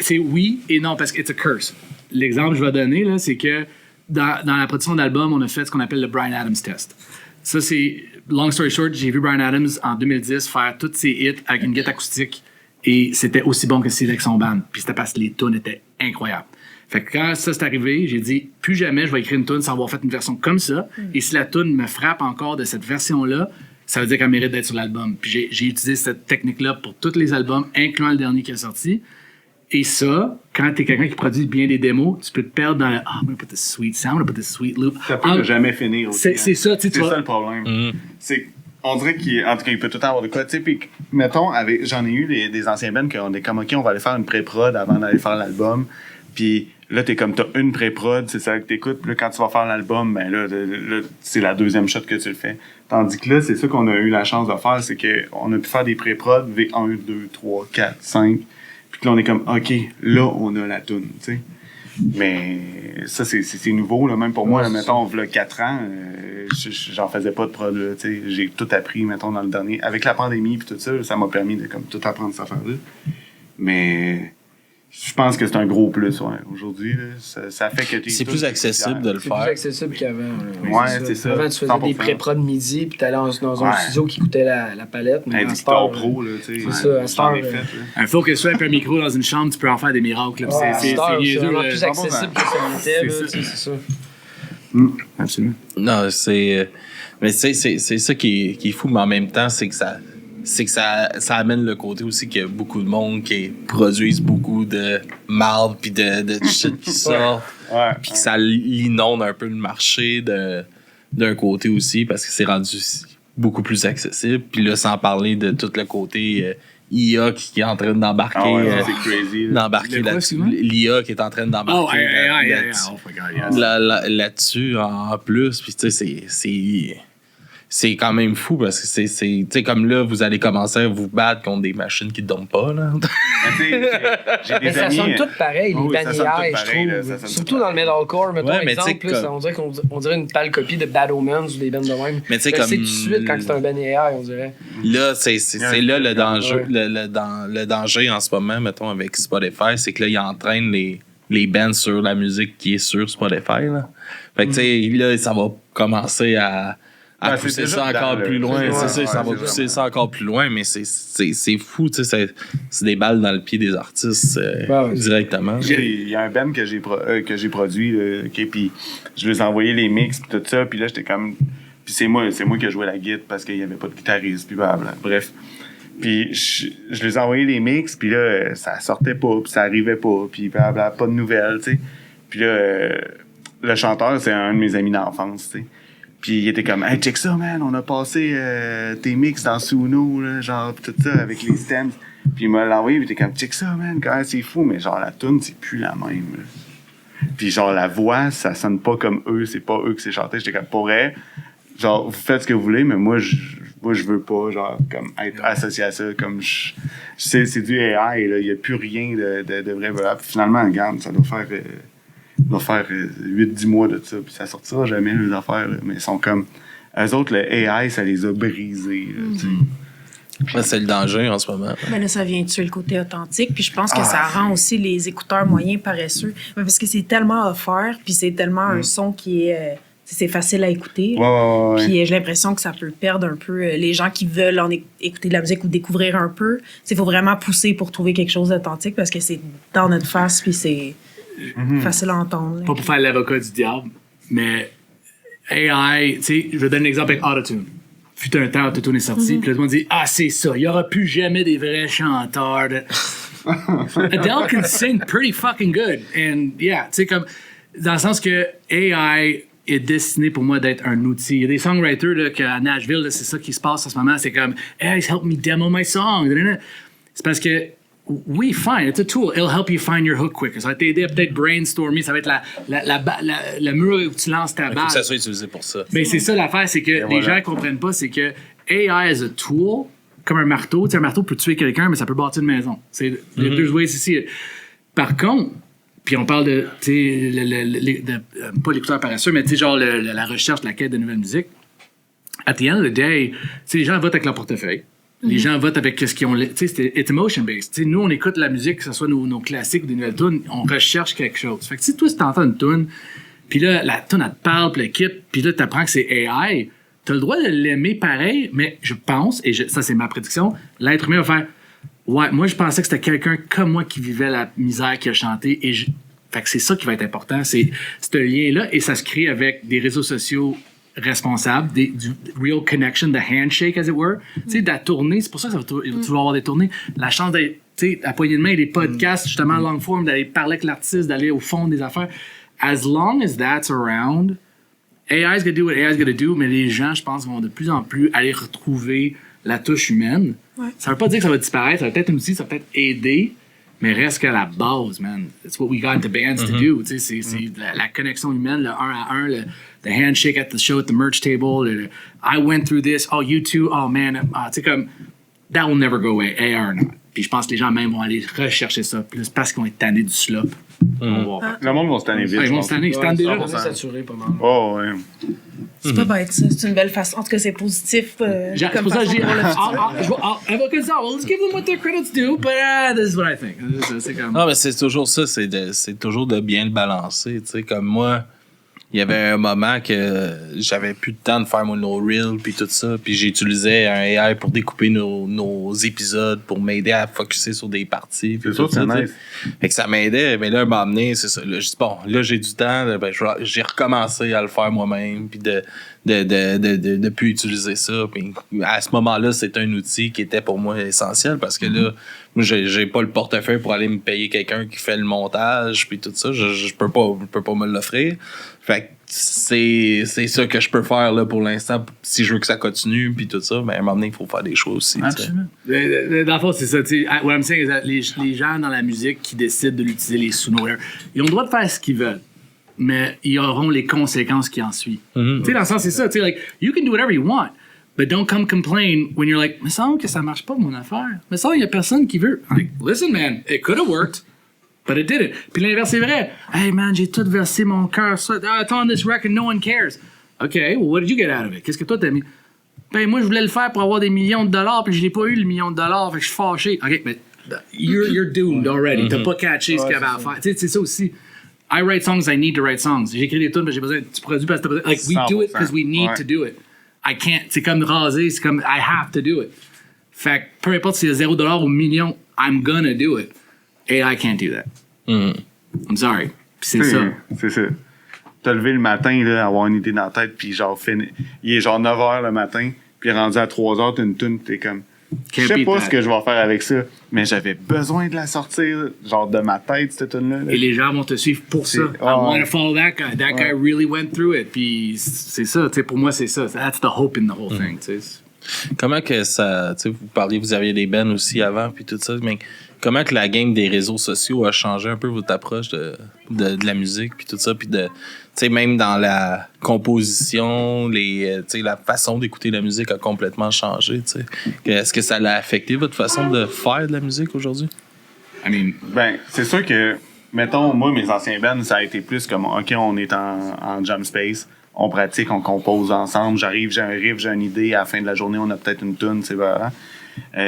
C'est oui et non, parce que it's a curse. L'exemple que je vais donner, là, c'est que dans la production d'album, on a fait ce qu'on appelle le Bryan Adams test. Ça, c'est, long story short, j'ai vu Bryan Adams en 2010 faire tous ses hits avec une guitare acoustique et c'était aussi bon que s'il avec son band. Puis c'était parce que les tunes étaient incroyables. Fait que quand ça s'est arrivé, j'ai dit plus jamais je vais écrire une tune sans avoir fait une version comme ça. Et si la tune me frappe encore de cette version-là, ça veut dire qu'elle mérite d'être sur l'album. Puis j'ai utilisé cette technique-là pour tous les albums, incluant le dernier qui est sorti. Et ça, quand t'es quelqu'un qui produit bien des démos, tu peux te perdre dans le « I'm gonna put this sweet sound, I'm gonna put this sweet loop ». Ça peut jamais finir aussi. C'est ça, tu sais. C'est ça le problème. C'est on dirait qu'en tout cas, il peut tout le temps avoir de quoi. Tu sais, puis mettons, j'en ai eu des anciens bands qu'on est comme, OK, on va aller faire une pré-prod avant d'aller faire l'album. Puis là, t'as une pré-prod, c'est ça que t'écoutes. Puis là, quand tu vas faire l'album, ben là, c'est la deuxième shot que tu le fais. Tandis que là, c'est ça qu'on a eu la chance de faire, c'est qu'on a pu faire des pré-prod V1, 2, 3, 4, 5. Puis là, on est comme, OK, là, on a la toune, tu sais. Mais ça, c'est nouveau, là. Même pour moi, là, mettons, il y a 4 ans, j'en faisais pas de prod, là, tu sais. J'ai tout appris, mettons, dans le dernier. Avec la pandémie puis tout ça, ça m'a permis de comme tout apprendre cette affaire-là. Mais je pense que c'est un gros plus, ouais. Aujourd'hui, là, ça fait que c'est plus accessible de le faire. C'est plus accessible qu'avant. Ouais, c'est ça. Avant, tu faisais 100%. Des pré-prod midi, puis t'allais dans un studio qui coûtait la palette. Un dictateur pro, là, tu sais. C'est ça, à Star. Il faut que ce soit un micro dans une chambre, tu peux en faire des miracles. C'est vraiment plus accessible que ça l'était, c'est ça. Absolument. Non, mais c'est ça qui est fou, mais en même temps, c'est que ça amène le côté aussi qu'il y a beaucoup de monde qui produisent beaucoup de marde puis de shit qui sort. Puis que ça l'inonde un peu le marché d'un côté aussi parce que c'est rendu beaucoup plus accessible. Puis là, sans parler de tout le côté IA qui est en train d'embarquer. C'est crazy. D'embarquer là-dessus. L'IA qui est en train d'embarquer là-dessus en plus. Puis tu sais, c'est quand même fou parce que c'est tu sais, comme là, vous allez commencer à vous battre contre des machines qui ne dorment pas, là. J'ai des ça amis. sonne tout pareil, les ça sonne bannières, tout pareil, je trouve. là, Surtout dans le metalcore, mettons, Ouais, mais exemple, comme... on dirait une pâle copie de Bad Omens ou des bands de même. Mais tu sais, comme... C'est tout de suite quand c'est un bannière, on dirait. Là, c'est là le danger. Le danger en ce moment, mettons, avec Spotify, c'est que là, ils entraînent les bands sur la musique qui est sur Spotify, là. Fait que, tu sais, là, ça va commencer à pousser ça encore plus loin. C'est ça, ça va pousser ça encore plus loin, mais c'est fou, tu sais, c'est des balles dans le pied des artistes directement. Il y a un band que j'ai produit, puis je lui ai envoyé les mix puis tout ça, puis là, j'étais comme... Puis c'est moi qui ai joué la guitare parce qu'il n'y avait pas de guitariste, puis blablabla. Bref. Puis je lui ai envoyé les mix, puis là, ça sortait pas, puis ça arrivait pas, puis blablabla, pas de nouvelles, tu sais. Puis là, le chanteur, c'est un de mes amis d'enfance, tu sais. Puis il était comme, hey, check ça, man, on a passé tes mix dans Suno, là, genre, tout ça, avec les stems. Puis il m'a l'envoyé, puis il était comme, check ça, man, quand même, c'est fou, mais genre, la tune, c'est plus la même, là. Puis genre, la voix, ça sonne pas comme eux, c'est pas eux qui s'est chanté. J'étais comme, pourrais, genre, vous faites ce que vous voulez, mais moi, je veux pas, genre, comme, être associé à ça, comme, c'est du AI, là, il y a plus rien de vrai. Voilà. Puis finalement, regarde, ça doit faire 8-10 mois de ça, puis ça sortira jamais, les affaires, là, mais ils sont comme... Eux autres, le AI, ça les a brisés, là, C'est le danger en ce moment. Ben là, ça vient tuer le côté authentique, puis je pense que ça rend aussi les écouteurs moyens paresseux, parce que c'est tellement offert, puis c'est tellement un son qui est... c'est facile à écouter. Ouais. Puis j'ai l'impression que ça peut perdre un peu les gens qui veulent écouter de la musique ou découvrir un peu. Il faut vraiment pousser pour trouver quelque chose d'authentique parce que c'est dans notre face, puis c'est... facile à entendre. Pas pour faire l'avocat du diable, mais AI, tu sais, je vais donner un exemple avec Autotune. Fut un temps, Autotune est sorti, puis là, tout le monde dit, c'est ça, il n'y aura plus jamais des vrais chanteurs. Adele can sing pretty fucking good. And yeah, tu sais, comme, dans le sens que AI est destiné pour moi d'être un outil. Il y a des songwriters là, à Nashville, là, c'est ça qui se passe en ce moment, c'est comme, hey, help me demo my song. C'est parce que oui, fine, it's a tool. It'll help you find your hook quicker. Ça va t'aider à peut-être brainstormer. Ça va être le mur où tu lances ta balle. Il faut que ça soit utilisé pour ça. Mais c'est ça l'affaire, c'est que les gens ne comprennent pas, c'est que AI as a tool, comme un marteau. Tu sais, un marteau peut tuer quelqu'un, mais ça peut bâtir une maison. C'est les deux ways ici. Par contre, puis on parle de, tu sais, pas l'écouteur paresseux, mais tu sais, genre la recherche, la quête de nouvelles musiques. At the end of the day, tu sais, les gens votent avec leur portefeuille. Les gens votent avec ce qu'ils ont... Tu sais, it's emotion-based. Nous, on écoute la musique, que ce soit nos classiques ou des nouvelles tunes, on recherche quelque chose. Fait que si toi, si t'entends une tune, puis là, la tune, elle te parle, puis l'équipe, puis là, t'apprends que c'est AI, t'as le droit de l'aimer pareil, mais je pense, et ça, c'est ma prédiction, l'être humain va faire « Ouais, moi, je pensais que c'était quelqu'un comme moi qui vivait la misère, qui a chanté, et Fait que c'est ça qui va être important, c'est ce lien-là, et ça se crée avec des réseaux sociaux responsable, du real connection, the handshake, as it were. Tu sais, de la tournée, c'est pour ça que il va toujours avoir des tournées. La chance d'être, tu sais, à poignée de main, les podcasts, justement, long form, d'aller parler avec l'artiste, d'aller au fond des affaires. As long as that's around, AI's gonna do what AI's gonna do, mais les gens, je pense, vont de plus en plus aller retrouver la touche humaine. Ouais. Ça veut pas dire que ça va disparaître, ça va peut-être un outil, ça va peut-être aider, Mais reste qu'à la base, man. It's what we got into bands to do. Tu sais, c'est la connexion humaine, le 1 à 1, the handshake at the show, at the merch table. I went through this. Oh, you too. Oh, man. Tu sais, comme, that will never go away, AR or not. Puis je pense que les gens même vont aller rechercher ça plus parce qu'on est tannés du slop. Le monde va se tanner vite. Ils vont se tanner. Ils se tannent déjà. On est saturé pas mal. Oh, ouais. C'est pas bête, ça. C'est une belle façon. En tout cas, c'est positif. C'est pour ça que j'ai. Let's give them what their credits do, but this is what I think. C'est comme. Non, mais c'est toujours ça, c'est toujours de bien le balancer. Tu sais, comme moi, il y avait un moment que j'avais plus de temps de faire mon no-reel puis tout ça, puis j'utilisais un AI pour découper nos épisodes, pour m'aider à focusser sur des parties. C'est sûr que c'est nice. Fait que ça m'aidait, mais là, m'a amené, c'est ça. Là, je dis, bon, là, j'ai du temps, là, ben, j'ai recommencé à le faire moi-même, puis de plus utiliser ça. Puis à ce moment-là, c'est un outil qui était pour moi essentiel parce que là, moi, j'ai pas le portefeuille pour aller me payer quelqu'un qui fait le montage, puis tout ça. Je peux pas me l'offrir. Fait que c'est ça que je peux faire là pour l'instant si je veux que ça continue puis tout ça, mais à un moment donné, il faut faire des choix aussi. Absolument. Dans le fond, c'est ça. What I'm saying is that les gens dans la musique qui décident de l'utiliser, les sous-noteurs, ils ont le droit de faire ce qu'ils veulent, mais ils auront les conséquences qui en suivent. Tu sais, dans le sens, c'est ça. Like, you can do whatever you want, but don't come complain when you're like, mais ça semble que ça marche pas mon affaire. Mais ça, il y a personne qui veut. I'm like, listen, man, it could have worked. But it didn't. Puis l'inverse est vrai. Hey man, j'ai tout versé mon cœur. It's on this record, no one cares. Okay, well, what did you get out of it? Qu'est-ce que toi t'as mis? Ben moi, je voulais le faire pour avoir des millions de dollars, puis je n'ai pas eu le million de dollars, fait que je suis fâché. Ok, mais you're doomed already. T'as pas catché ce qu'il y avait à faire. Tu sais, c'est ça aussi. I write songs, I need to write songs. J'écris des tunes, mais j'ai besoin. Tu produis parce que t'as besoin. Like, we do it because we need to do it. I can't. C'est comme raser, c'est comme I have to do it. Fait que peu importe si c'est $0 ou million, I'm gonna do it. Et I can't do that. I'm sorry. Puis c'est ça. C'est ça. T'as levé le matin, là, avoir une idée dans la tête, puis genre, il est genre 9h le matin, puis rendu à 3h, t'as une toune, t'es comme, je sais pas ce que je vais faire avec ça, mais j'avais besoin de la sortir, genre, de ma tête, cette toune-là. Et les gens vont te suivre pour ça. I want to follow that guy. That guy really went through it. Puis c'est ça, tu sais, pour moi, c'est ça. That's the hope in the whole thing, tu sais. Comment que ça, tu sais, vous aviez des bands aussi avant, puis tout ça, mais comment que la game des réseaux sociaux a changé un peu votre approche de la musique, puis tout ça, puis de, tu sais, même dans la composition, tu sais, la façon d'écouter la musique a complètement changé, tu sais. Est-ce que ça l'a affecté votre façon de faire de la musique aujourd'hui? Ben, c'est sûr que, mettons, moi, mes anciens bands, ça a été plus comme, OK, on est en jam space, on pratique, on compose ensemble, j'arrive, j'ai un riff, j'ai une idée, à la fin de la journée, on a peut-être une tune, c'est vrai.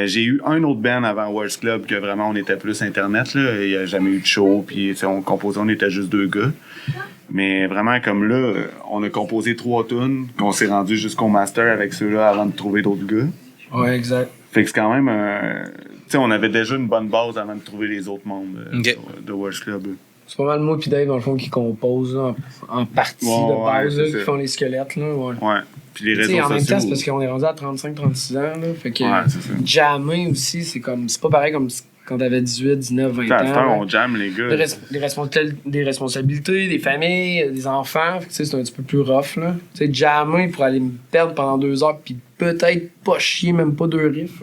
J'ai eu un autre band avant World's Club que vraiment on était plus internet, là. Il n'y a jamais eu de show, puis on composait, on était juste 2 gars. Mais vraiment, comme là, on a composé 3 tunes, qu'on s'est rendu jusqu'au master avec ceux-là avant de trouver d'autres gars. Ouais, exact. Fait que c'est quand même... tu sais, on avait déjà une bonne base avant de trouver les autres membres de World's Club. C'est pas mal moi pis Dave, dans le fond, qui composent là, en partie de base, là, qui font les squelettes. Là, ouais. Puis les réseaux sociaux. En même temps, c'est parce qu'on est rendu à 35-36 ans. Là, fait que c'est ça. jammer aussi, c'est pas pareil comme quand t'avais 18, 19, 20 ans. On jamme, les gars. Des responsabilités, des familles, des enfants. Fait que, c'est un petit peu plus rough. Là. T'sais, jammer pour aller me perdre pendant 2 heures puis peut-être pas chier, même pas 2 riffs.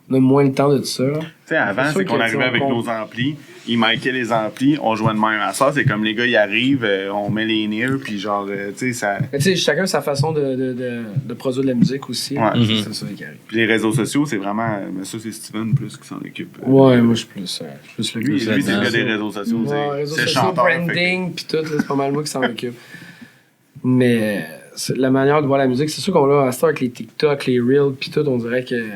On a moins le temps de tout ça. Tu sais, avant, c'est qu'on arrivait avec nos amplis, ils micaient les amplis, on jouait de même. À ça, c'est comme les gars, ils arrivent, on met les nears, puis genre, tu sais, ça... Tu sais, chacun sa façon de produire de la musique aussi. Ouais, c'est ça qui arrive. Puis les réseaux sociaux, c'est vraiment... Mais ça, c'est Steven plus qui s'en occupe. Ouais, moi, je suis plus le lui, c'est le gars des réseaux sociaux. Ouais, réseaux sociaux, branding, puis tout, c'est pas mal moi qui s'en occupe. Mais la manière de voir la musique, c'est sûr qu'on l'a à ça avec les TikTok, les Reels, puis tout, on dirait que...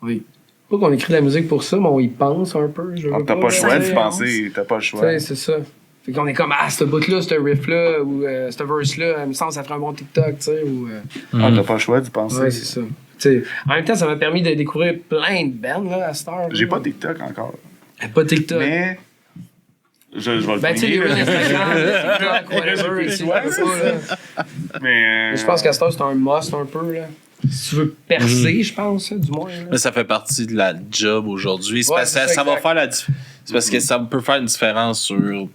Oui. Pas qu'on écrit de la musique pour ça, mais on y pense un peu. T'as pas le choix d'y penser, t'as pas le choix. T'sais, c'est ça. Fait qu'on est comme, ce bout-là, ce riff-là, ou ce verse-là, il me semble que ça ferait un bon TikTok, tu sais. T'as pas le choix d'y penser. Ouais, c'est ça. T'sais, en même temps, ça m'a permis de découvrir plein de bands, là, à cette heure. J'ai pas TikTok encore. Pas TikTok. Mais. Je vais le tu sais, les Instagram, TikTok, whatever, Mais je pense qu'à cette heure, c'est un must un peu, là. Si tu veux percer, je pense, du moins. Là. Mais ça fait partie de la job aujourd'hui. C'est parce que ça va faire c'est parce que ça peut faire une différence sur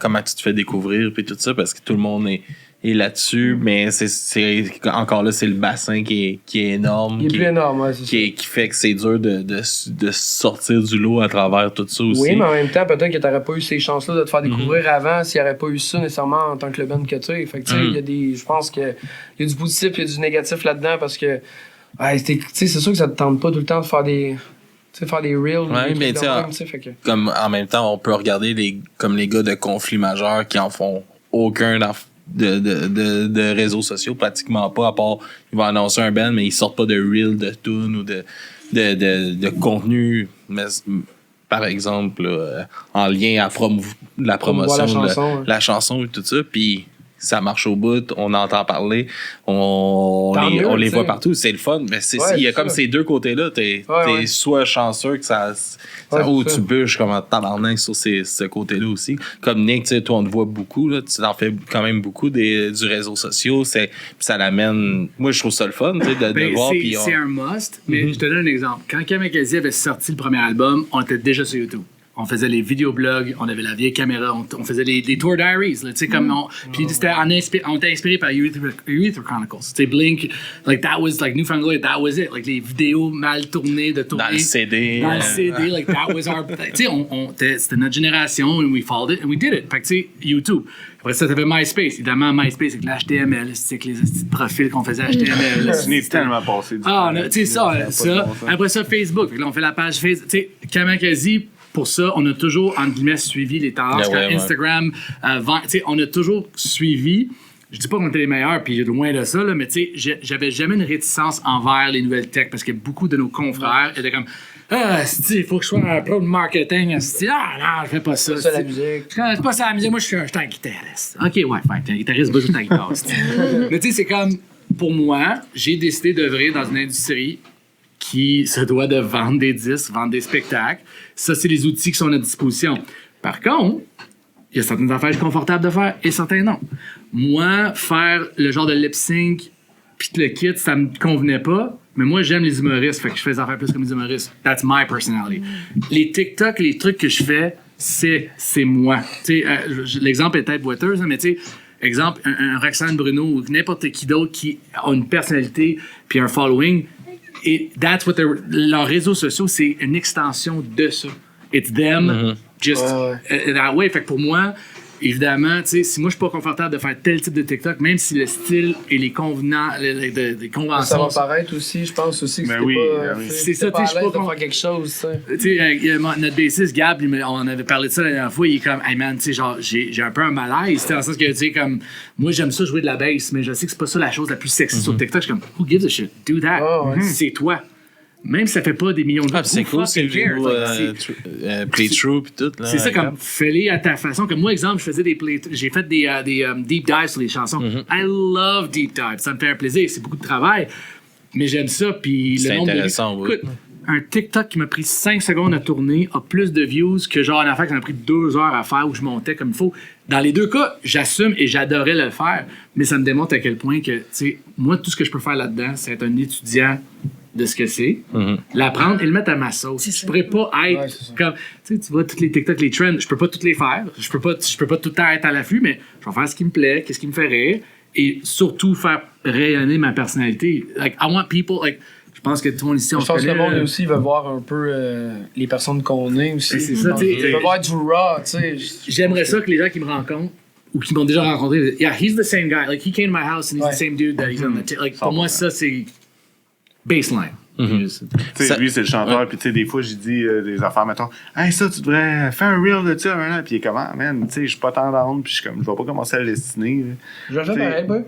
comment tu te fais découvrir puis tout ça, parce que tout le monde est est là-dessus, mais c'est encore là, c'est le bassin qui est énorme. Il est plus énorme, ouais, c'est qui fait que c'est dur de sortir du lot à travers tout ça aussi. Oui, mais en même temps, peut-être que t'aurais pas eu ces chances-là de te faire découvrir avant s'il n'y aurait pas eu ça nécessairement en tant que le band que tu es. Fait que, tu sais, il y a des. Je pense qu'il y a du positif et du négatif là-dedans parce que. Ouais, tu sais, c'est sûr que ça te tente pas tout le temps de faire des. Tu sais, faire des reels. Ouais, mais tu sais, comme en même temps, on peut regarder comme les gars de conflits majeurs qui en font aucun de réseaux sociaux, pratiquement pas, à part ils vont annoncer un band, mais ils sortent pas de reels de tunes ou de contenu, mais, par exemple, en lien à la promotion de la chanson et tout ça, puis ça marche au bout, on entend parler, on les voit partout, c'est le fun, mais il y a comme ces deux côtés-là, t'es soit chanceux que ça ou tu bûches comme un tabarnak sur ce côté-là aussi. Comme Nick, tu sais, toi on te voit beaucoup, là, tu en fais quand même beaucoup du réseau social, ça l'amène, moi je trouve ça le fun, tu sais, de voir. C'est un must, mais je te donne un exemple. Quand Kamikaze avait sorti le premier album, on était déjà sur YouTube. On faisait les vidéoblogs, on avait la vieille caméra, on faisait les tour diaries, tu sais, comme puis on était inspiré par Urethra Chronicles, tu sais, Blink, like that was like Newfoundland, that was it, like les vidéos mal tournées de tourner. Dans le CD. Like that was our, tu sais, c'était notre génération, and we followed it, and we did it. Fait que, tu sais, YouTube. Après ça, t'avais MySpace. Évidemment, MySpace, avec l'HTML, c'est avec les petits profils qu'on faisait HTML. Tu n'es tellement passé. Tu sais, ça. Après ça, Facebook. Là, on fait la page Facebook. Tu sais, Kamikaze, pour ça, on a toujours, entre guillemets, suivi les tendances. Instagram, on a toujours suivi. Je dis pas qu'on était les meilleurs, puis loin de ça, là, mais tu sais, j'avais jamais une réticence envers les nouvelles tech parce que beaucoup de nos confrères étaient comme il faut que je sois un pro de marketing. Non, je fais pas ça. C'est la musique. C'est pas ça la musique, moi je suis un guitariste. Ok, ouais, t'es un guitariste, va jouer ta guitare. Mais tu sais, c'est comme, pour moi, j'ai décidé d'œuvrer dans une industrie qui se doit de vendre des disques, vendre des spectacles. Ça, c'est les outils qui sont à notre disposition. Par contre, il y a certaines affaires que je suis confortable de faire et certaines non. Moi, faire le genre de lip-sync puis le kit, ça me convenait pas. Mais moi, j'aime les humoristes, fait que je fais des affaires plus comme les humoristes. That's my personality. Les TikTok, les trucs que je fais, c'est moi. Tu sais, l'exemple est peut-être boiteuse, mais tu sais, exemple, un Roxane Bruno ou n'importe qui d'autre qui a une personnalité puis un following, et that's what leurs réseaux sociaux, c'est une extension de ça. It's them, just that way. Fait que pour moi, évidemment, tu sais, si moi je suis pas confortable de faire tel type de TikTok, même si le style et les convenants, les conventions. Ça va paraître aussi, je pense aussi que c'est ça, tu sais, je suis pas de faire quelque chose. Tu sais, notre bassiste Gab, on avait parlé de ça la dernière fois, il est comme, hey man, tu sais, genre, j'ai un peu un malaise, dans le sens que, tu sais, comme, moi j'aime ça jouer de la bass, mais je sais que c'est pas ça la chose la plus sexy sur TikTok. Je suis comme, who gives a shit? Do that. C'est toi. Même si ça fait pas des millions de vues. C'est cool, c'est play true pis tout. C'est ça, comme fais-les à ta façon. Comme moi, exemple, j'ai fait des deep dives sur les chansons. I love deep dives. Ça me fait un plaisir. C'est beaucoup de travail. Mais j'aime ça. Puis c'est intéressant, Écoute, un TikTok qui m'a pris 5 secondes à tourner a plus de views que genre une affaire qui m'a pris 2 heures à faire où je montais comme il faut. Dans les deux cas, j'assume et j'adorais le faire. Mais ça me démontre à quel point que, tu sais, moi, tout ce que je peux faire là-dedans, c'est être un étudiant de ce que c'est, l'apprendre et le mettre à ma sauce. Je pourrais pas être comme, tu vois, tous les TikTok, les trends, je peux pas toutes les faire. Je peux pas tout le temps être à l'affût, mais je vais faire ce qui me plaît, qu'est-ce qui me fait rire, et surtout faire rayonner ma personnalité. Like, I want people, like, je pense que tout le monde ici, on se connaît. Je pense que le monde aussi veut voir un peu les personnes qu'on est aussi. C'est ça, tu sais. Il veut voir du raw, tu sais. J'aimerais ça que les gens qui me rencontrent, ou qui m'ont déjà rencontré, yeah, he's the same guy. Like, he came to my house and he's the same dude that he's on the like, pour moi, ça, c'est baseline. Lui, c'est le chanteur, puis tu sais, des fois, j'ai dit des affaires, mettons, hey, ça, tu devrais faire un reel de ça, puis il est comment, man, tu sais, je suis pas tant down, puis je suis comme, je vais pas commencer à le dessiner. Je vais faire pareil, pas.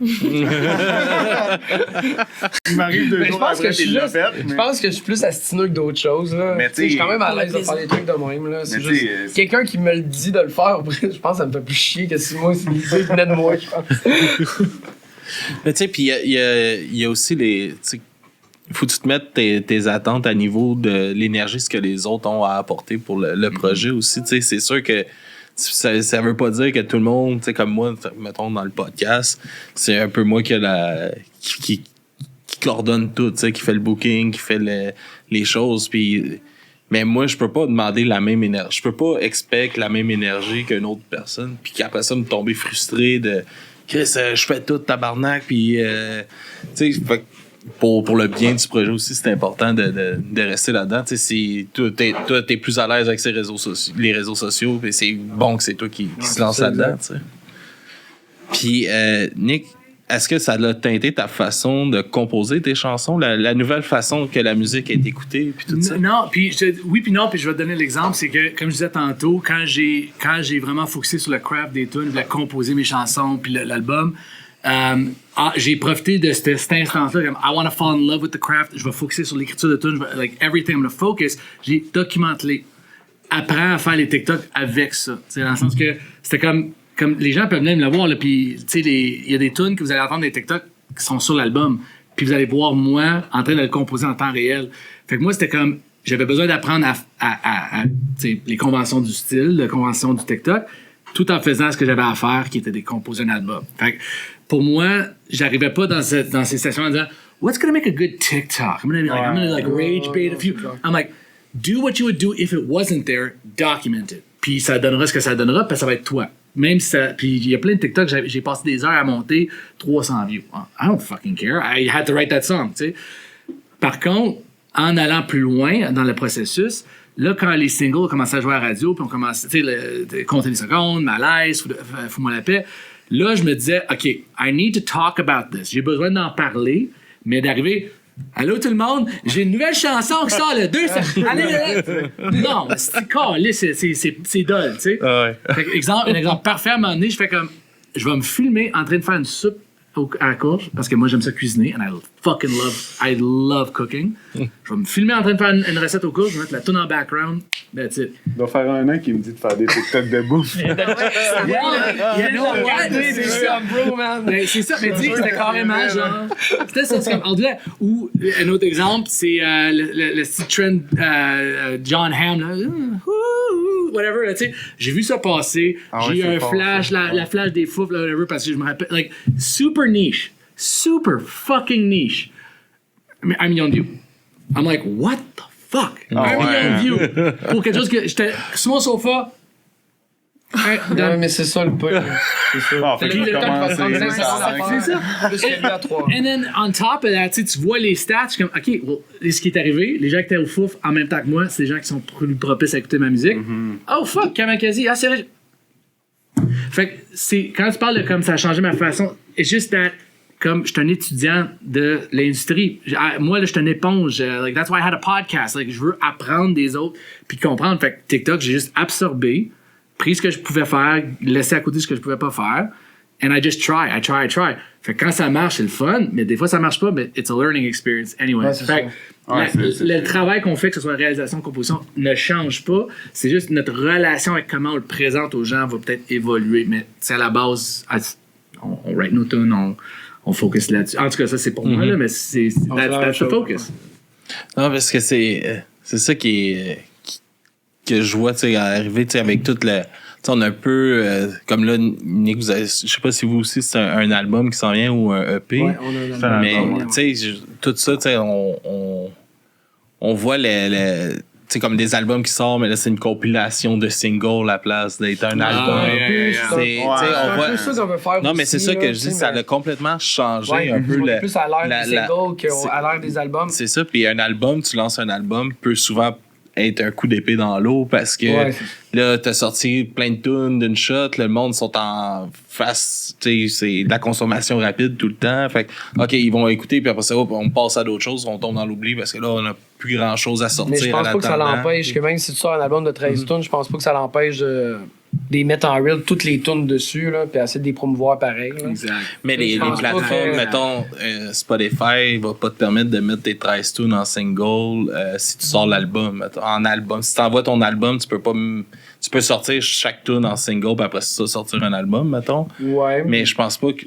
Il m'arrive 2 jours après, puis il l'a fait. Je pense que je suis plus astineux que d'autres choses, là. Mais tu sais, je suis quand même à l'aise de faire des trucs de même, là. C'est juste quelqu'un qui me le dit de le faire, je pense que ça me fait plus chier que si moi, c'est venait de moi, je pense. Mais tu sais, puis il y a aussi les. Il faut que tu te mettes tes attentes à niveau de l'énergie, ce que les autres ont à apporter pour le projet aussi. Tu sais, c'est sûr que ça veut pas dire que tout le monde, tu sais, comme moi, mettons dans le podcast, c'est un peu moi qui coordonne tout, tu sais, qui fait le booking, qui fait les choses. Puis, mais moi, je peux pas demander la même énergie. Je peux pas expect la même énergie qu'une autre personne. Puis qu'après ça, me tomber frustré Chris, je fais tout tabarnak, puis tu sais, pour le bien du projet aussi, c'est important de rester là-dedans. Tu sais, si toi, t'es plus à l'aise avec les réseaux sociaux, puis c'est bon que c'est toi qui se lance là-dedans, tu sais. Puis, Nick, est-ce que ça a teinté ta façon de composer tes chansons, la nouvelle façon que la musique est écoutée, puis tout ça? Non, puis oui, puis non, puis je vais te donner l'exemple, c'est que, comme je disais tantôt, quand j'ai vraiment focusé sur le craft des tunes, de composer mes chansons, puis l'album, j'ai profité de cet instant-là, comme I want to fall in love with the craft, je vais focuser sur l'écriture de tunes, like everything, I'm gonna focus, j'ai documenté. Apprends à faire les TikTok avec ça, dans le sens que c'était comme les gens peuvent venir me le voir, puis il y a des tunes que vous allez entendre des TikTok qui sont sur l'album, puis vous allez voir moi en train de le composer en temps réel. Fait que moi, c'était comme, j'avais besoin d'apprendre à les conventions du style, les conventions du TikTok, tout en faisant ce que j'avais à faire, qui était de composer un album. Fait que pour moi, j'arrivais pas dans ces sessions en disant, what's gonna make a good TikTok? I'm gonna rage bait a few. I'm like, do what you would do if it wasn't there, document it. Puis ça donnera ce que ça donnera, puis ça va être toi. Même si ça. Puis il y a plein de TikTok, j'ai passé des heures à monter 300 views. I don't fucking care. I had to write that song, tu sais. Par contre, en allant plus loin dans le processus, là, quand les singles commençaient à jouer à la radio, puis on commençait, tu sais, compter les secondes, malaise, fous-moi la paix, là, je me disais, OK, I need to talk about this. J'ai besoin d'en parler, mais d'arriver. Allô tout le monde, j'ai une nouvelle chanson qui sort le 2 septembre. Non, c'est dole, tu sais. Un exemple parfait, à un moment donné, je fais comme, je vais me filmer en train de faire une soupe à la courge, parce que moi j'aime ça cuisiner, and I love cooking. Je vais me filmer en train de faire une recette aux courges, je vais mettre la tune en background, that's it. Il doit faire un an qu'il me dit de faire des TikTok de bouffe. C'est ça, mais dis que c'était carrément genre. C'était ça, c'est comme. Ou un autre exemple, c'est le style trend John Hamm, là. Whatever, là, tu sais. J'ai vu ça passer. J'ai eu un flash, la flash des fous, là, whatever, parce que je me rappelle. Like, super niche. Super fucking niche. I mean, 1 million de views. I'm like, what the fuck? 1 million de views pour quelque chose que j'étais sur mon sofa. Ouais, mais c'est ça le point. C'est ça. Fait que C'est ça. And then, on top of that, tu vois les stats, je suis comme, OK, well, ce qui est arrivé, les gens qui étaient au fouf en même temps que moi, c'est des gens qui sont plus propices à écouter ma musique. Oh fuck, Kamakazi, c'est vrai. Fait que c'est, quand tu parles de comme ça a changé ma façon, it's just that, comme je suis un étudiant de l'industrie, moi, là, je suis une éponge. Like, that's why I had a podcast. Like, je veux apprendre des autres puis comprendre. Fait que TikTok, j'ai juste absorbé, pris ce que je pouvais faire, laissé à côté ce que je pouvais pas faire, and I just try. Fait que quand ça marche, c'est le fun, mais des fois ça marche pas, mais it's a learning experience anyway. Ouais, fait que le travail qu'on fait, que ce soit réalisation, composition, ne change pas. C'est juste notre relation avec comment on le présente aux gens va peut-être évoluer, mais c'est à la base, on write nos tunes, on focus là-dessus. En tout cas, ça c'est pour moi, là, mais that's the focus. Non, parce que c'est ça que je vois arriver avec toute le. On a un peu comme là, Nick, vous avez, je sais pas si vous aussi c'est un album qui s'en vient ou un EP. Ouais, on a un mais tu sais, tout ça, on voit comme des albums qui sortent, mais là c'est une compilation de singles à la place d'être un album. Non, mais c'est ça que je dis, ça a complètement changé un peu. Plus à l'ère des singles qu'à l'ère des albums. C'est ça, puis un album, tu lances un album, peut souvent être un coup d'épée dans l'eau parce que là, t'as sorti plein de tunes d'une shot, le monde sont en face, tu sais, c'est de la consommation rapide tout le temps. Fait que, OK, ils vont écouter, puis après ça, on passe à d'autres choses, on tombe dans l'oubli parce que là, on a plus grand chose à sortir. Mais je pense pas que ça l'empêche, que même si tu sors un album de 13 tunes, je pense pas que ça l'empêche de les mettre en reel toutes les tunes dessus, là, puis essayer de les promouvoir pareil. Là. Exact. Mais les plateformes, mettons, Spotify va pas te permettre de mettre tes 13 tunes en single si tu sors l'album. En album. Si tu envoies ton album, tu peux sortir chaque tune en single, puis après ça, sortir un album, mettons. Ouais. Mais je pense pas que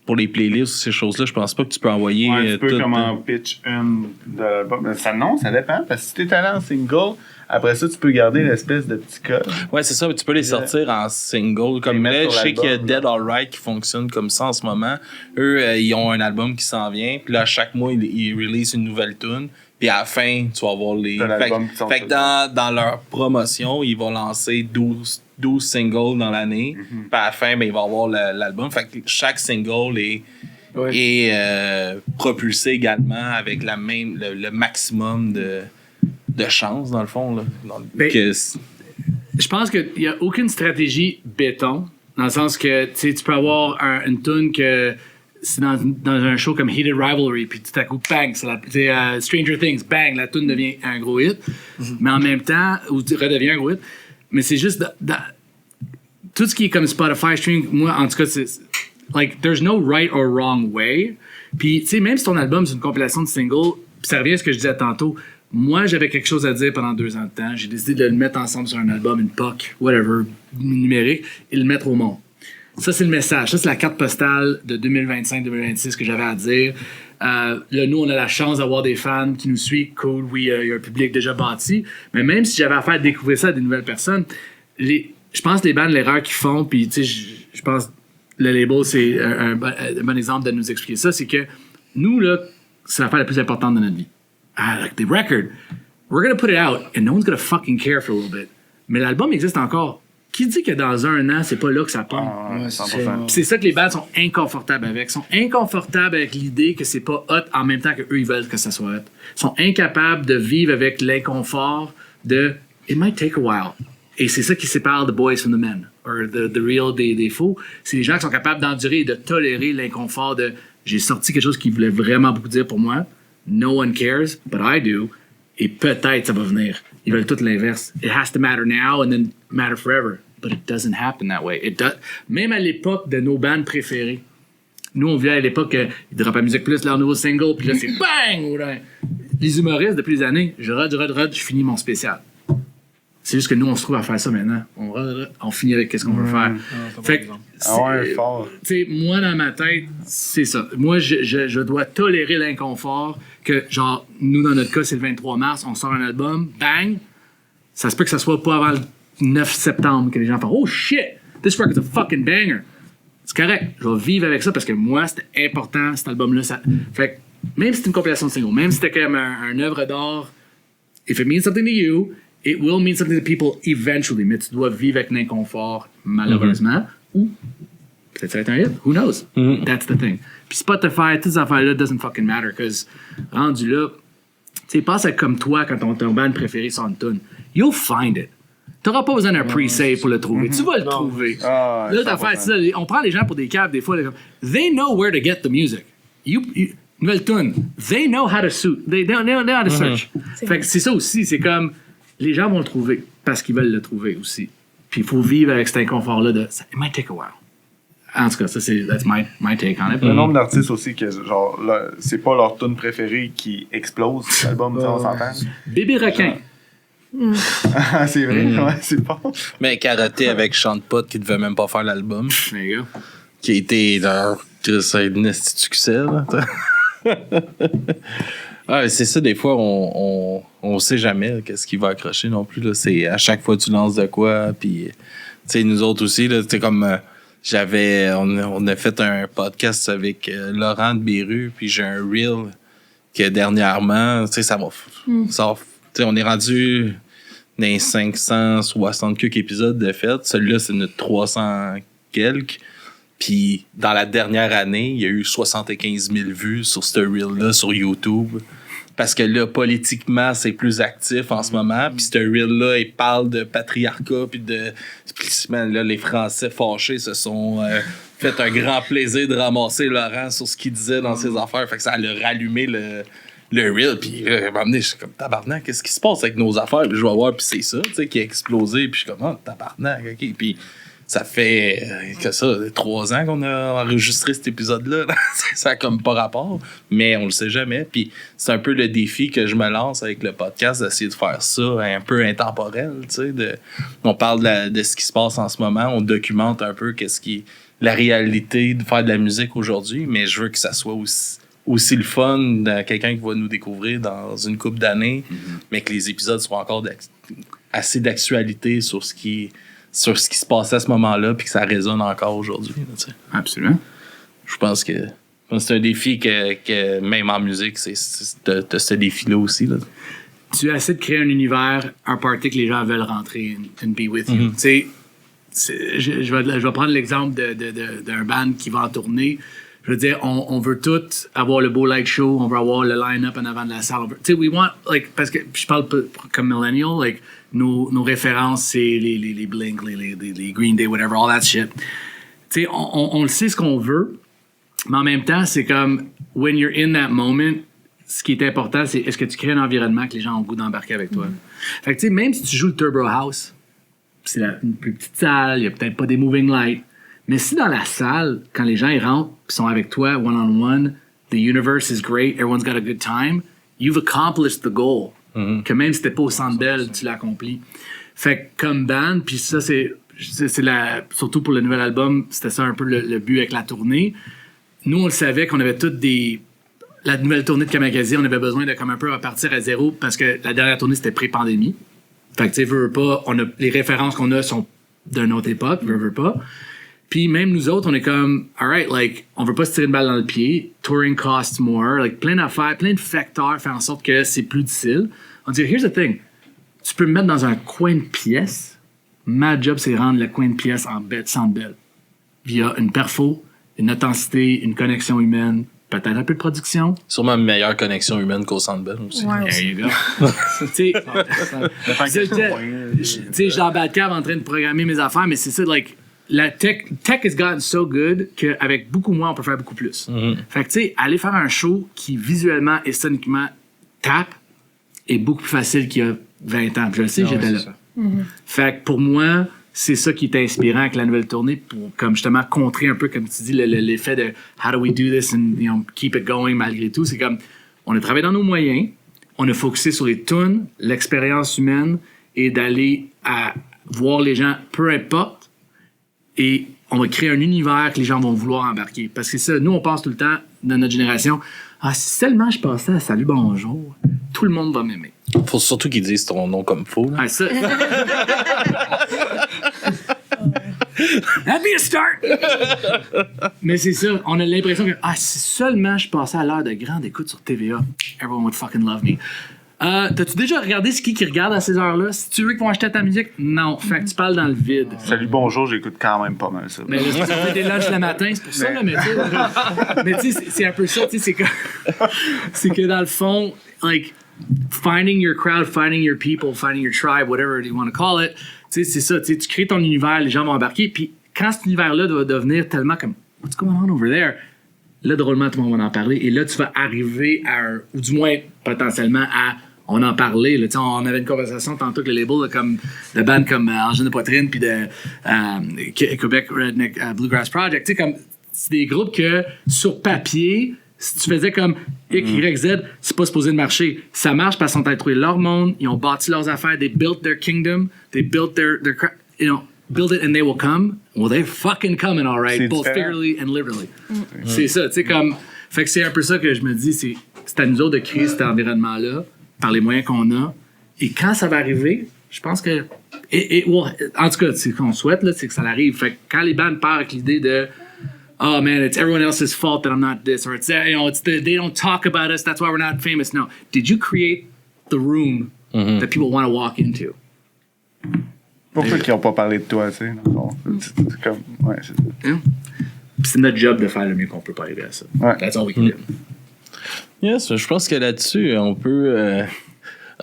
pour les playlists ou ces choses-là, je pense pas que tu peux envoyer. Tu peux comme en pitch une de l'album. Ça dépend, parce que si t'es allé en single, après ça, tu peux garder l'espèce de petit code. Ouais, c'est ça, tu peux les sortir en single. Comme là, je sais qu'il y a Dead Alright qui fonctionne comme ça en ce moment. Eux, ils ont un album qui s'en vient, puis là, chaque mois, ils release une nouvelle tune, Puis à la fin, tu vas voir les... T'as l'album qui sort Fait que dans leur promotion, ils vont lancer 12 singles dans l'année. Puis à la fin, ben, il va y avoir l'album. Fait que chaque single est propulsé également avec le maximum de chance, dans le fond. Là. Je pense qu'il n'y a aucune stratégie béton, dans le sens que tu peux avoir une tune que c'est dans un show comme Heated Rivalry, puis tout à coup, bang, c'est Stranger Things, bang, la tune devient un gros hit. Mais en même temps, ou redevient un gros hit. Mais c'est juste tout ce qui est comme Spotify streaming, moi, en tout cas, c'est like, there's no right or wrong way. Puis, tu sais, même si ton album, c'est une compilation de singles, puis ça revient à ce que je disais tantôt, moi, j'avais quelque chose à dire pendant 2 ans de temps. J'ai décidé de le mettre ensemble sur un album, une POC, whatever, numérique, et le mettre au monde. Ça, c'est le message. Ça, c'est la carte postale de 2025-2026 que j'avais à dire. Là, nous, on a la chance d'avoir des fans qui nous suivent. Cool, oui, il y a un public déjà bâti. Mais même si j'avais à faire découvrir ça à des nouvelles personnes, je pense que les bands, l'erreur qu'ils font, puis tu sais, je pense le label, c'est un bon exemple de nous expliquer ça, c'est que nous, là, c'est l'affaire la plus importante de notre vie. Like the record, we're gonna put it out and no one's gonna fucking care for a little bit. Mais l'album existe encore. Qui dit que dans 1 an, c'est pas là que ça part? C'est ça que les bands sont inconfortables avec. Ils sont inconfortables avec l'idée que c'est pas hot en même temps qu'eux, ils veulent que ça soit hot. Ils sont incapables de vivre avec l'inconfort de « it might take a while ». Et c'est ça qui sépare the boys from the men, or the real des faux. C'est les gens qui sont capables d'endurer et de tolérer l'inconfort de « j'ai sorti quelque chose qui voulait vraiment beaucoup dire pour moi ». No one cares, but I do. Et peut-être ça va venir. Ils veulent tout l'inverse. It has to matter now and then matter forever. But it doesn't happen that way. Même à l'époque de nos bands préférées. Nous, on vient à l'époque, ils droppent à Musique Plus leur nouveau single, puis là, c'est bang! Les humoristes, depuis des années, je je finis mon spécial. C'est juste que nous, on se trouve à faire ça maintenant. On finit avec qu'est-ce qu'on veut faire. Fait que, fort. Moi, dans ma tête, c'est ça. Moi, je dois tolérer l'inconfort que, genre, nous, dans notre cas, c'est le 23 mars, on sort un album, bang! Ça se peut que ça soit pas avant le 9 septembre que les gens font « Oh shit! This record's a fucking banger! » C'est correct. Je vais vivre avec ça parce que moi, c'était important, cet album-là. Fait que, même si c'est une compilation de singles, même si c'était comme un œuvre d'art, if it means something to you, it will mean something to people eventually, mais tu dois vivre avec l'inconfort, malheureusement, ou peut-être ça va être un hit, who knows? That's the thing. Puis Spotify, toutes ces affaires-là, doesn't fucking matter, because rendu là, tu sais, pense à comme toi quand ton band préféré sort une tune. You'll find it. T'auras pas besoin d'un pre-save pour le trouver. Tu vas le trouver. Là, l'affaire, c'est ça, on prend les gens pour des caves, des fois, they know where to get the music. Nouvelle tune, they know how to suit. They know how to search. Fait que c'est ça aussi, c'est comme les gens vont le trouver parce qu'ils veulent le trouver aussi. Puis il faut vivre avec cet inconfort-là de « it might take a while ». En tout cas, ça, that's my take on it. Le nombre d'artistes aussi que, genre, là, c'est pas leur tune préférée qui explose l'album, on s'entend. Bébé requin. C'est vrai, ouais, c'est bon. Mais Karaté avec Chante Pot qui devait même pas faire l'album. Les gars. Qui a été un succès, là. Ah, c'est ça, des fois, on sait jamais qu'est-ce qui va accrocher non plus. Là. C'est à chaque fois tu lances de quoi, puis tu sais, nous autres aussi, là, c'est comme on a fait un podcast avec Laurent de Béru, puis j'ai un reel que dernièrement, tu sais, ça va, tu sais, on est rendu dans les 560 quelques épisodes de fait. Celui-là, c'est notre 300 quelques. Puis, dans la dernière année, il y a eu 75 000 vues sur ce reel-là sur YouTube. Parce que là, politiquement, c'est plus actif en ce moment. Puis, ce reel-là, il parle de patriarcat. Puis, là, les Français fâchés se sont fait un grand plaisir de ramasser Laurent sur ce qu'il disait dans ses affaires. Fait que ça a rallumé le reel. Puis, à un moment donné, je suis comme tabarnak, qu'est-ce qui se passe avec nos affaires? Puis, je vais voir, puis c'est ça, tu sais, qui a explosé. Puis, je suis comme, oh, tabarnak, OK. Puis, ça fait 3 ans qu'on a enregistré cet épisode-là. Ça a comme pas rapport, mais on le sait jamais. Puis c'est un peu le défi que je me lance avec le podcast, d'essayer de faire ça un peu intemporel. Tu sais, on parle de ce qui se passe en ce moment, on documente un peu qu'est-ce qui est la réalité de faire de la musique aujourd'hui, mais je veux que ça soit aussi le fun de quelqu'un qui va nous découvrir dans une couple d'années, mais que les épisodes soient encore assez d'actualité sur ce qui se passait à ce moment-là, puis que ça résonne encore aujourd'hui. Absolument. Je pense que C'est un défi que même en musique, t'as ce défi-là aussi. Là. Tu essaies de créer un univers, un party que les gens veulent rentrer and be with you. Tu sais, je vais prendre l'exemple d'un band qui va en tournée. Je veux dire, on veut tous avoir le beau light show, on veut avoir le line-up en avant de la salle. Tu sais, we want, like, parce que je parle comme millennial, like, nos références, c'est les Blink, les Green Day, whatever, all that shit. Tu sais, on le sait ce qu'on veut, mais en même temps, c'est comme, when you're in that moment, ce qui est important, c'est est-ce que tu crées un environnement que les gens ont le goût d'embarquer avec toi. Fait que, tu sais, même si tu joues le Turbo House, c'est une plus petite salle, il n'y a peut-être pas des moving lights, mais si dans la salle, quand les gens ils rentrent et sont avec toi one-on-one, the universe is great, everyone's got a good time, you've accomplished the goal. Que même si t'es pas au Centre Bell, tu l'as accompli. Fait que comme band, puis ça c'est surtout pour le nouvel album, c'était ça un peu le but avec la tournée. Nous, on le savait qu'on avait toutes la nouvelle tournée de Kamakazi, on avait besoin de comme un peu repartir à zéro parce que la dernière tournée, c'était pré-pandémie. Fait que, tu sais, veux pas, les références qu'on a sont d'une autre époque, veux pas. Puis même nous autres, on est comme, alright, like, on veut pas se tirer une balle dans le pied, touring costs more, like, plein d'affaires, plein de facteurs font en sorte que c'est plus difficile. On dit, here's the thing, tu peux me mettre dans un coin de pièce, ma job, c'est rendre le coin de pièce en Centre Bell. Via une perfo, une intensité, une connexion humaine, peut-être un peu de production. Sûrement une meilleure connexion humaine qu'au Centre Bell aussi. Ouais, There you go. Tu sais, je suis dans Batcave en train de programmer mes affaires, mais c'est ça, like, la tech has gotten so good qu'avec beaucoup moins, on peut faire beaucoup plus. Fait que, tu sais, aller faire un show qui visuellement et soniquement tape est beaucoup plus facile qu'il y a 20 ans. Puis je le sais, j'étais là. Fait que pour moi, c'est ça qui est inspirant avec la nouvelle tournée pour comme justement contrer un peu, comme tu dis, l'effet de how do we do this and keep it going malgré tout. C'est comme, on a travaillé dans nos moyens, on a focusé sur les tunes, l'expérience humaine et d'aller à voir les gens, peu importe, et on va créer un univers que les gens vont vouloir embarquer. Parce que ça, nous, on pense tout le temps, dans notre génération, si seulement je passais à Salut, bonjour, tout le monde va m'aimer. Faut surtout qu'ils disent ton nom comme faux. Ah, ça. That'd be a start! Mais c'est ça, on a l'impression que si seulement je passais à l'heure de grande écoute sur TVA, everyone would fucking love me. T'as-tu déjà regardé ce qui regarde à ces heures-là? Si tu veux qu'ils vont acheter ta musique, non. Fait que tu parles dans le vide. Salut, bonjour, j'écoute quand même pas mal ça. Mais là, tu fais des lunchs le matin, c'est pour ça, là, mais tu sais, c'est un peu ça, tu sais, c'est que dans le fond, like, finding your crowd, finding your people, finding your tribe, whatever you want to call it, tu sais, c'est ça, tu sais, tu crées ton univers, les gens vont embarquer, puis quand cet univers-là va devenir tellement comme « What's going on over there? » Là, drôlement, tout le monde va en parler, et là, tu vas arriver à ou du moins, potentiellement, à on en parlait, là, on avait une conversation tantôt avec le label là, comme de bands comme Angine de Poitrine puis de Québec Redneck Bluegrass Project, comme c'est des groupes que sur papier, si tu faisais comme X, Y, Z, c'est pas supposé de marcher. Ça marche parce qu'ils ont trouvé leur monde, ils ont bâti leurs affaires, they built their kingdom, they built their build it and they will come. Well, they're fucking coming, all right, both figuratively and literally. C'est ça, tu sais, comme, fait que c'est un peu ça que je me dis, c'est à nous autres de créer cet environnement-là par les moyens qu'on a. Et quand ça va arriver, je pense que... en tout cas, ce qu'on souhaite, là, c'est que ça arrive. Fait que quand les bands partent avec l'idée de « Oh man, it's everyone else's fault that I'm not this » or they don't talk about us, that's why we're not famous. No. Did you create the room that people want to walk into? Pour ceux qui n'ont pas parlé de toi, tu sais. C'est comme... Ouais, c'est ça. Yeah. C'est notre job de faire le mieux qu'on peut pour arriver à ça. Ouais. That's all we can do. Yes, je pense que là-dessus, on peut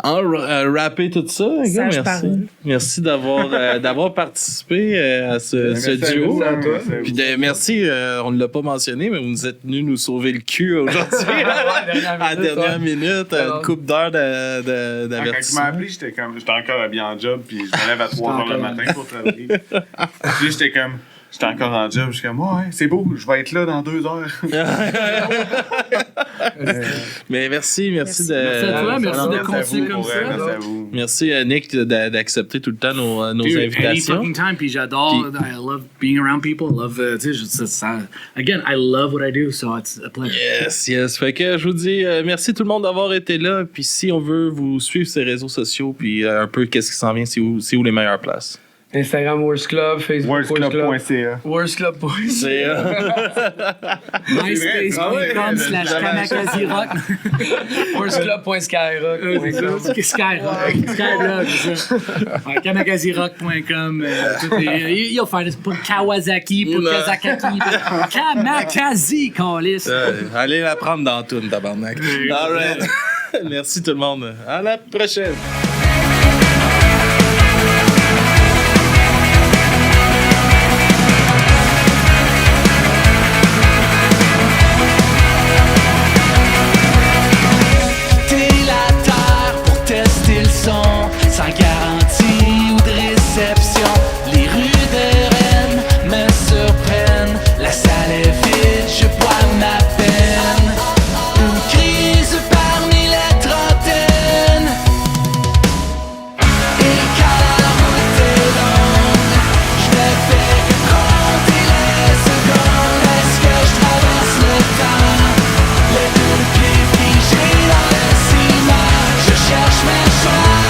rapper tout ça. Merci. Merci d'avoir participé à ce duo. Puis merci, on ne l'a pas mentionné, mais vous êtes venus nous sauver le cul aujourd'hui. À la dernière minute, une couple d'heures d'avertissement. Quand tu m'as appelé, j'étais encore bien en job, puis je me lève à 3h le matin pour travailler. Puis j'étais encore en job, je suis comme, ouais, c'est beau, je vais être là dans 2 heures. Mais merci de... Merci à toi, merci de continuer comme ça. Merci à vous. Merci à Nick d'accepter tout le temps nos invitations. Any fucking time, puis j'adore, I love being around people, I love, again, I love what I do, so it's a pleasure. Yes. Fait que je vous dis merci tout le monde d'avoir été là, puis si on veut vous suivre sur les réseaux sociaux, puis un peu qu'est-ce qui s'en vient, c'est où les meilleures places? Instagram Worst Club, Facebook Worstclub.ca. Worstclub.ca. MySpace.com/Kamakazi-Rock. Worstclub.skyrock.com. Skyrock, c'est ça. Ouais, Kamakazi-Rock.com. Il va faire pour Kawasaki, pour Kazakaki. Kamakazi, câlisse. Allez la prendre dans Toon, tabarnak. All right. Merci tout le monde. À la prochaine. Sans garantie ou de réception, les rues de Rennes me surprennent. La salle est vide, je bois ma peine. Une crise parmi les trentaines. Et quand la route est longue, je ne fais que compter les secondes. Est-ce que je traverse le temps? Les deux pieds figés dans le ciment. Je cherche mes choix.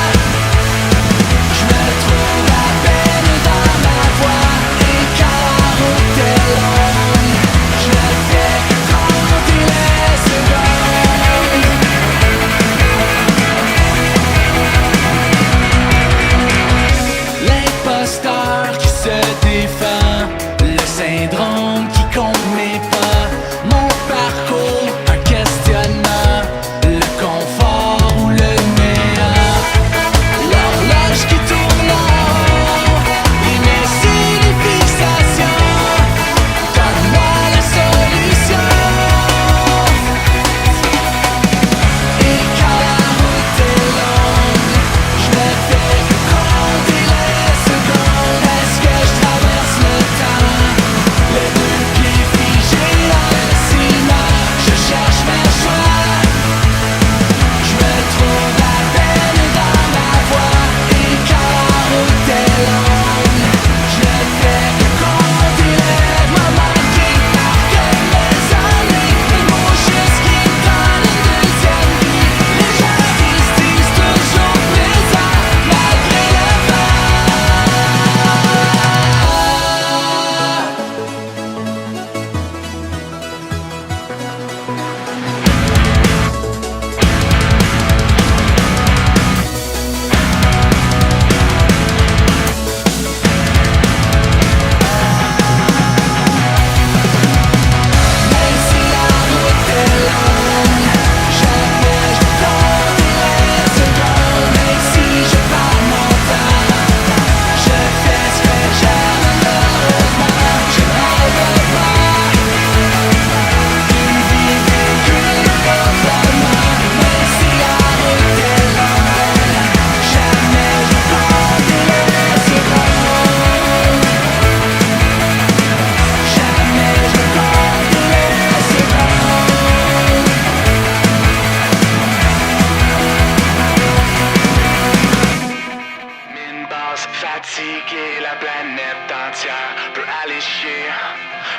Fatigué, la planète entière peut aller chier.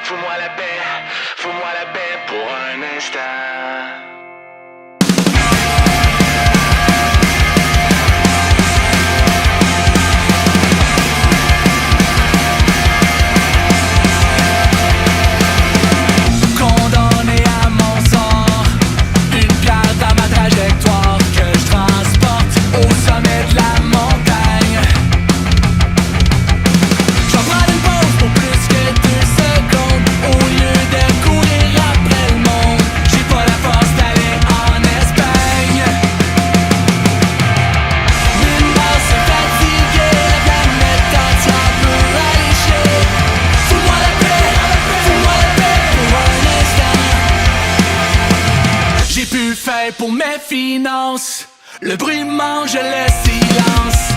Fous-moi la paix pour un instant. Pour mes finances, le bruit mange le silence.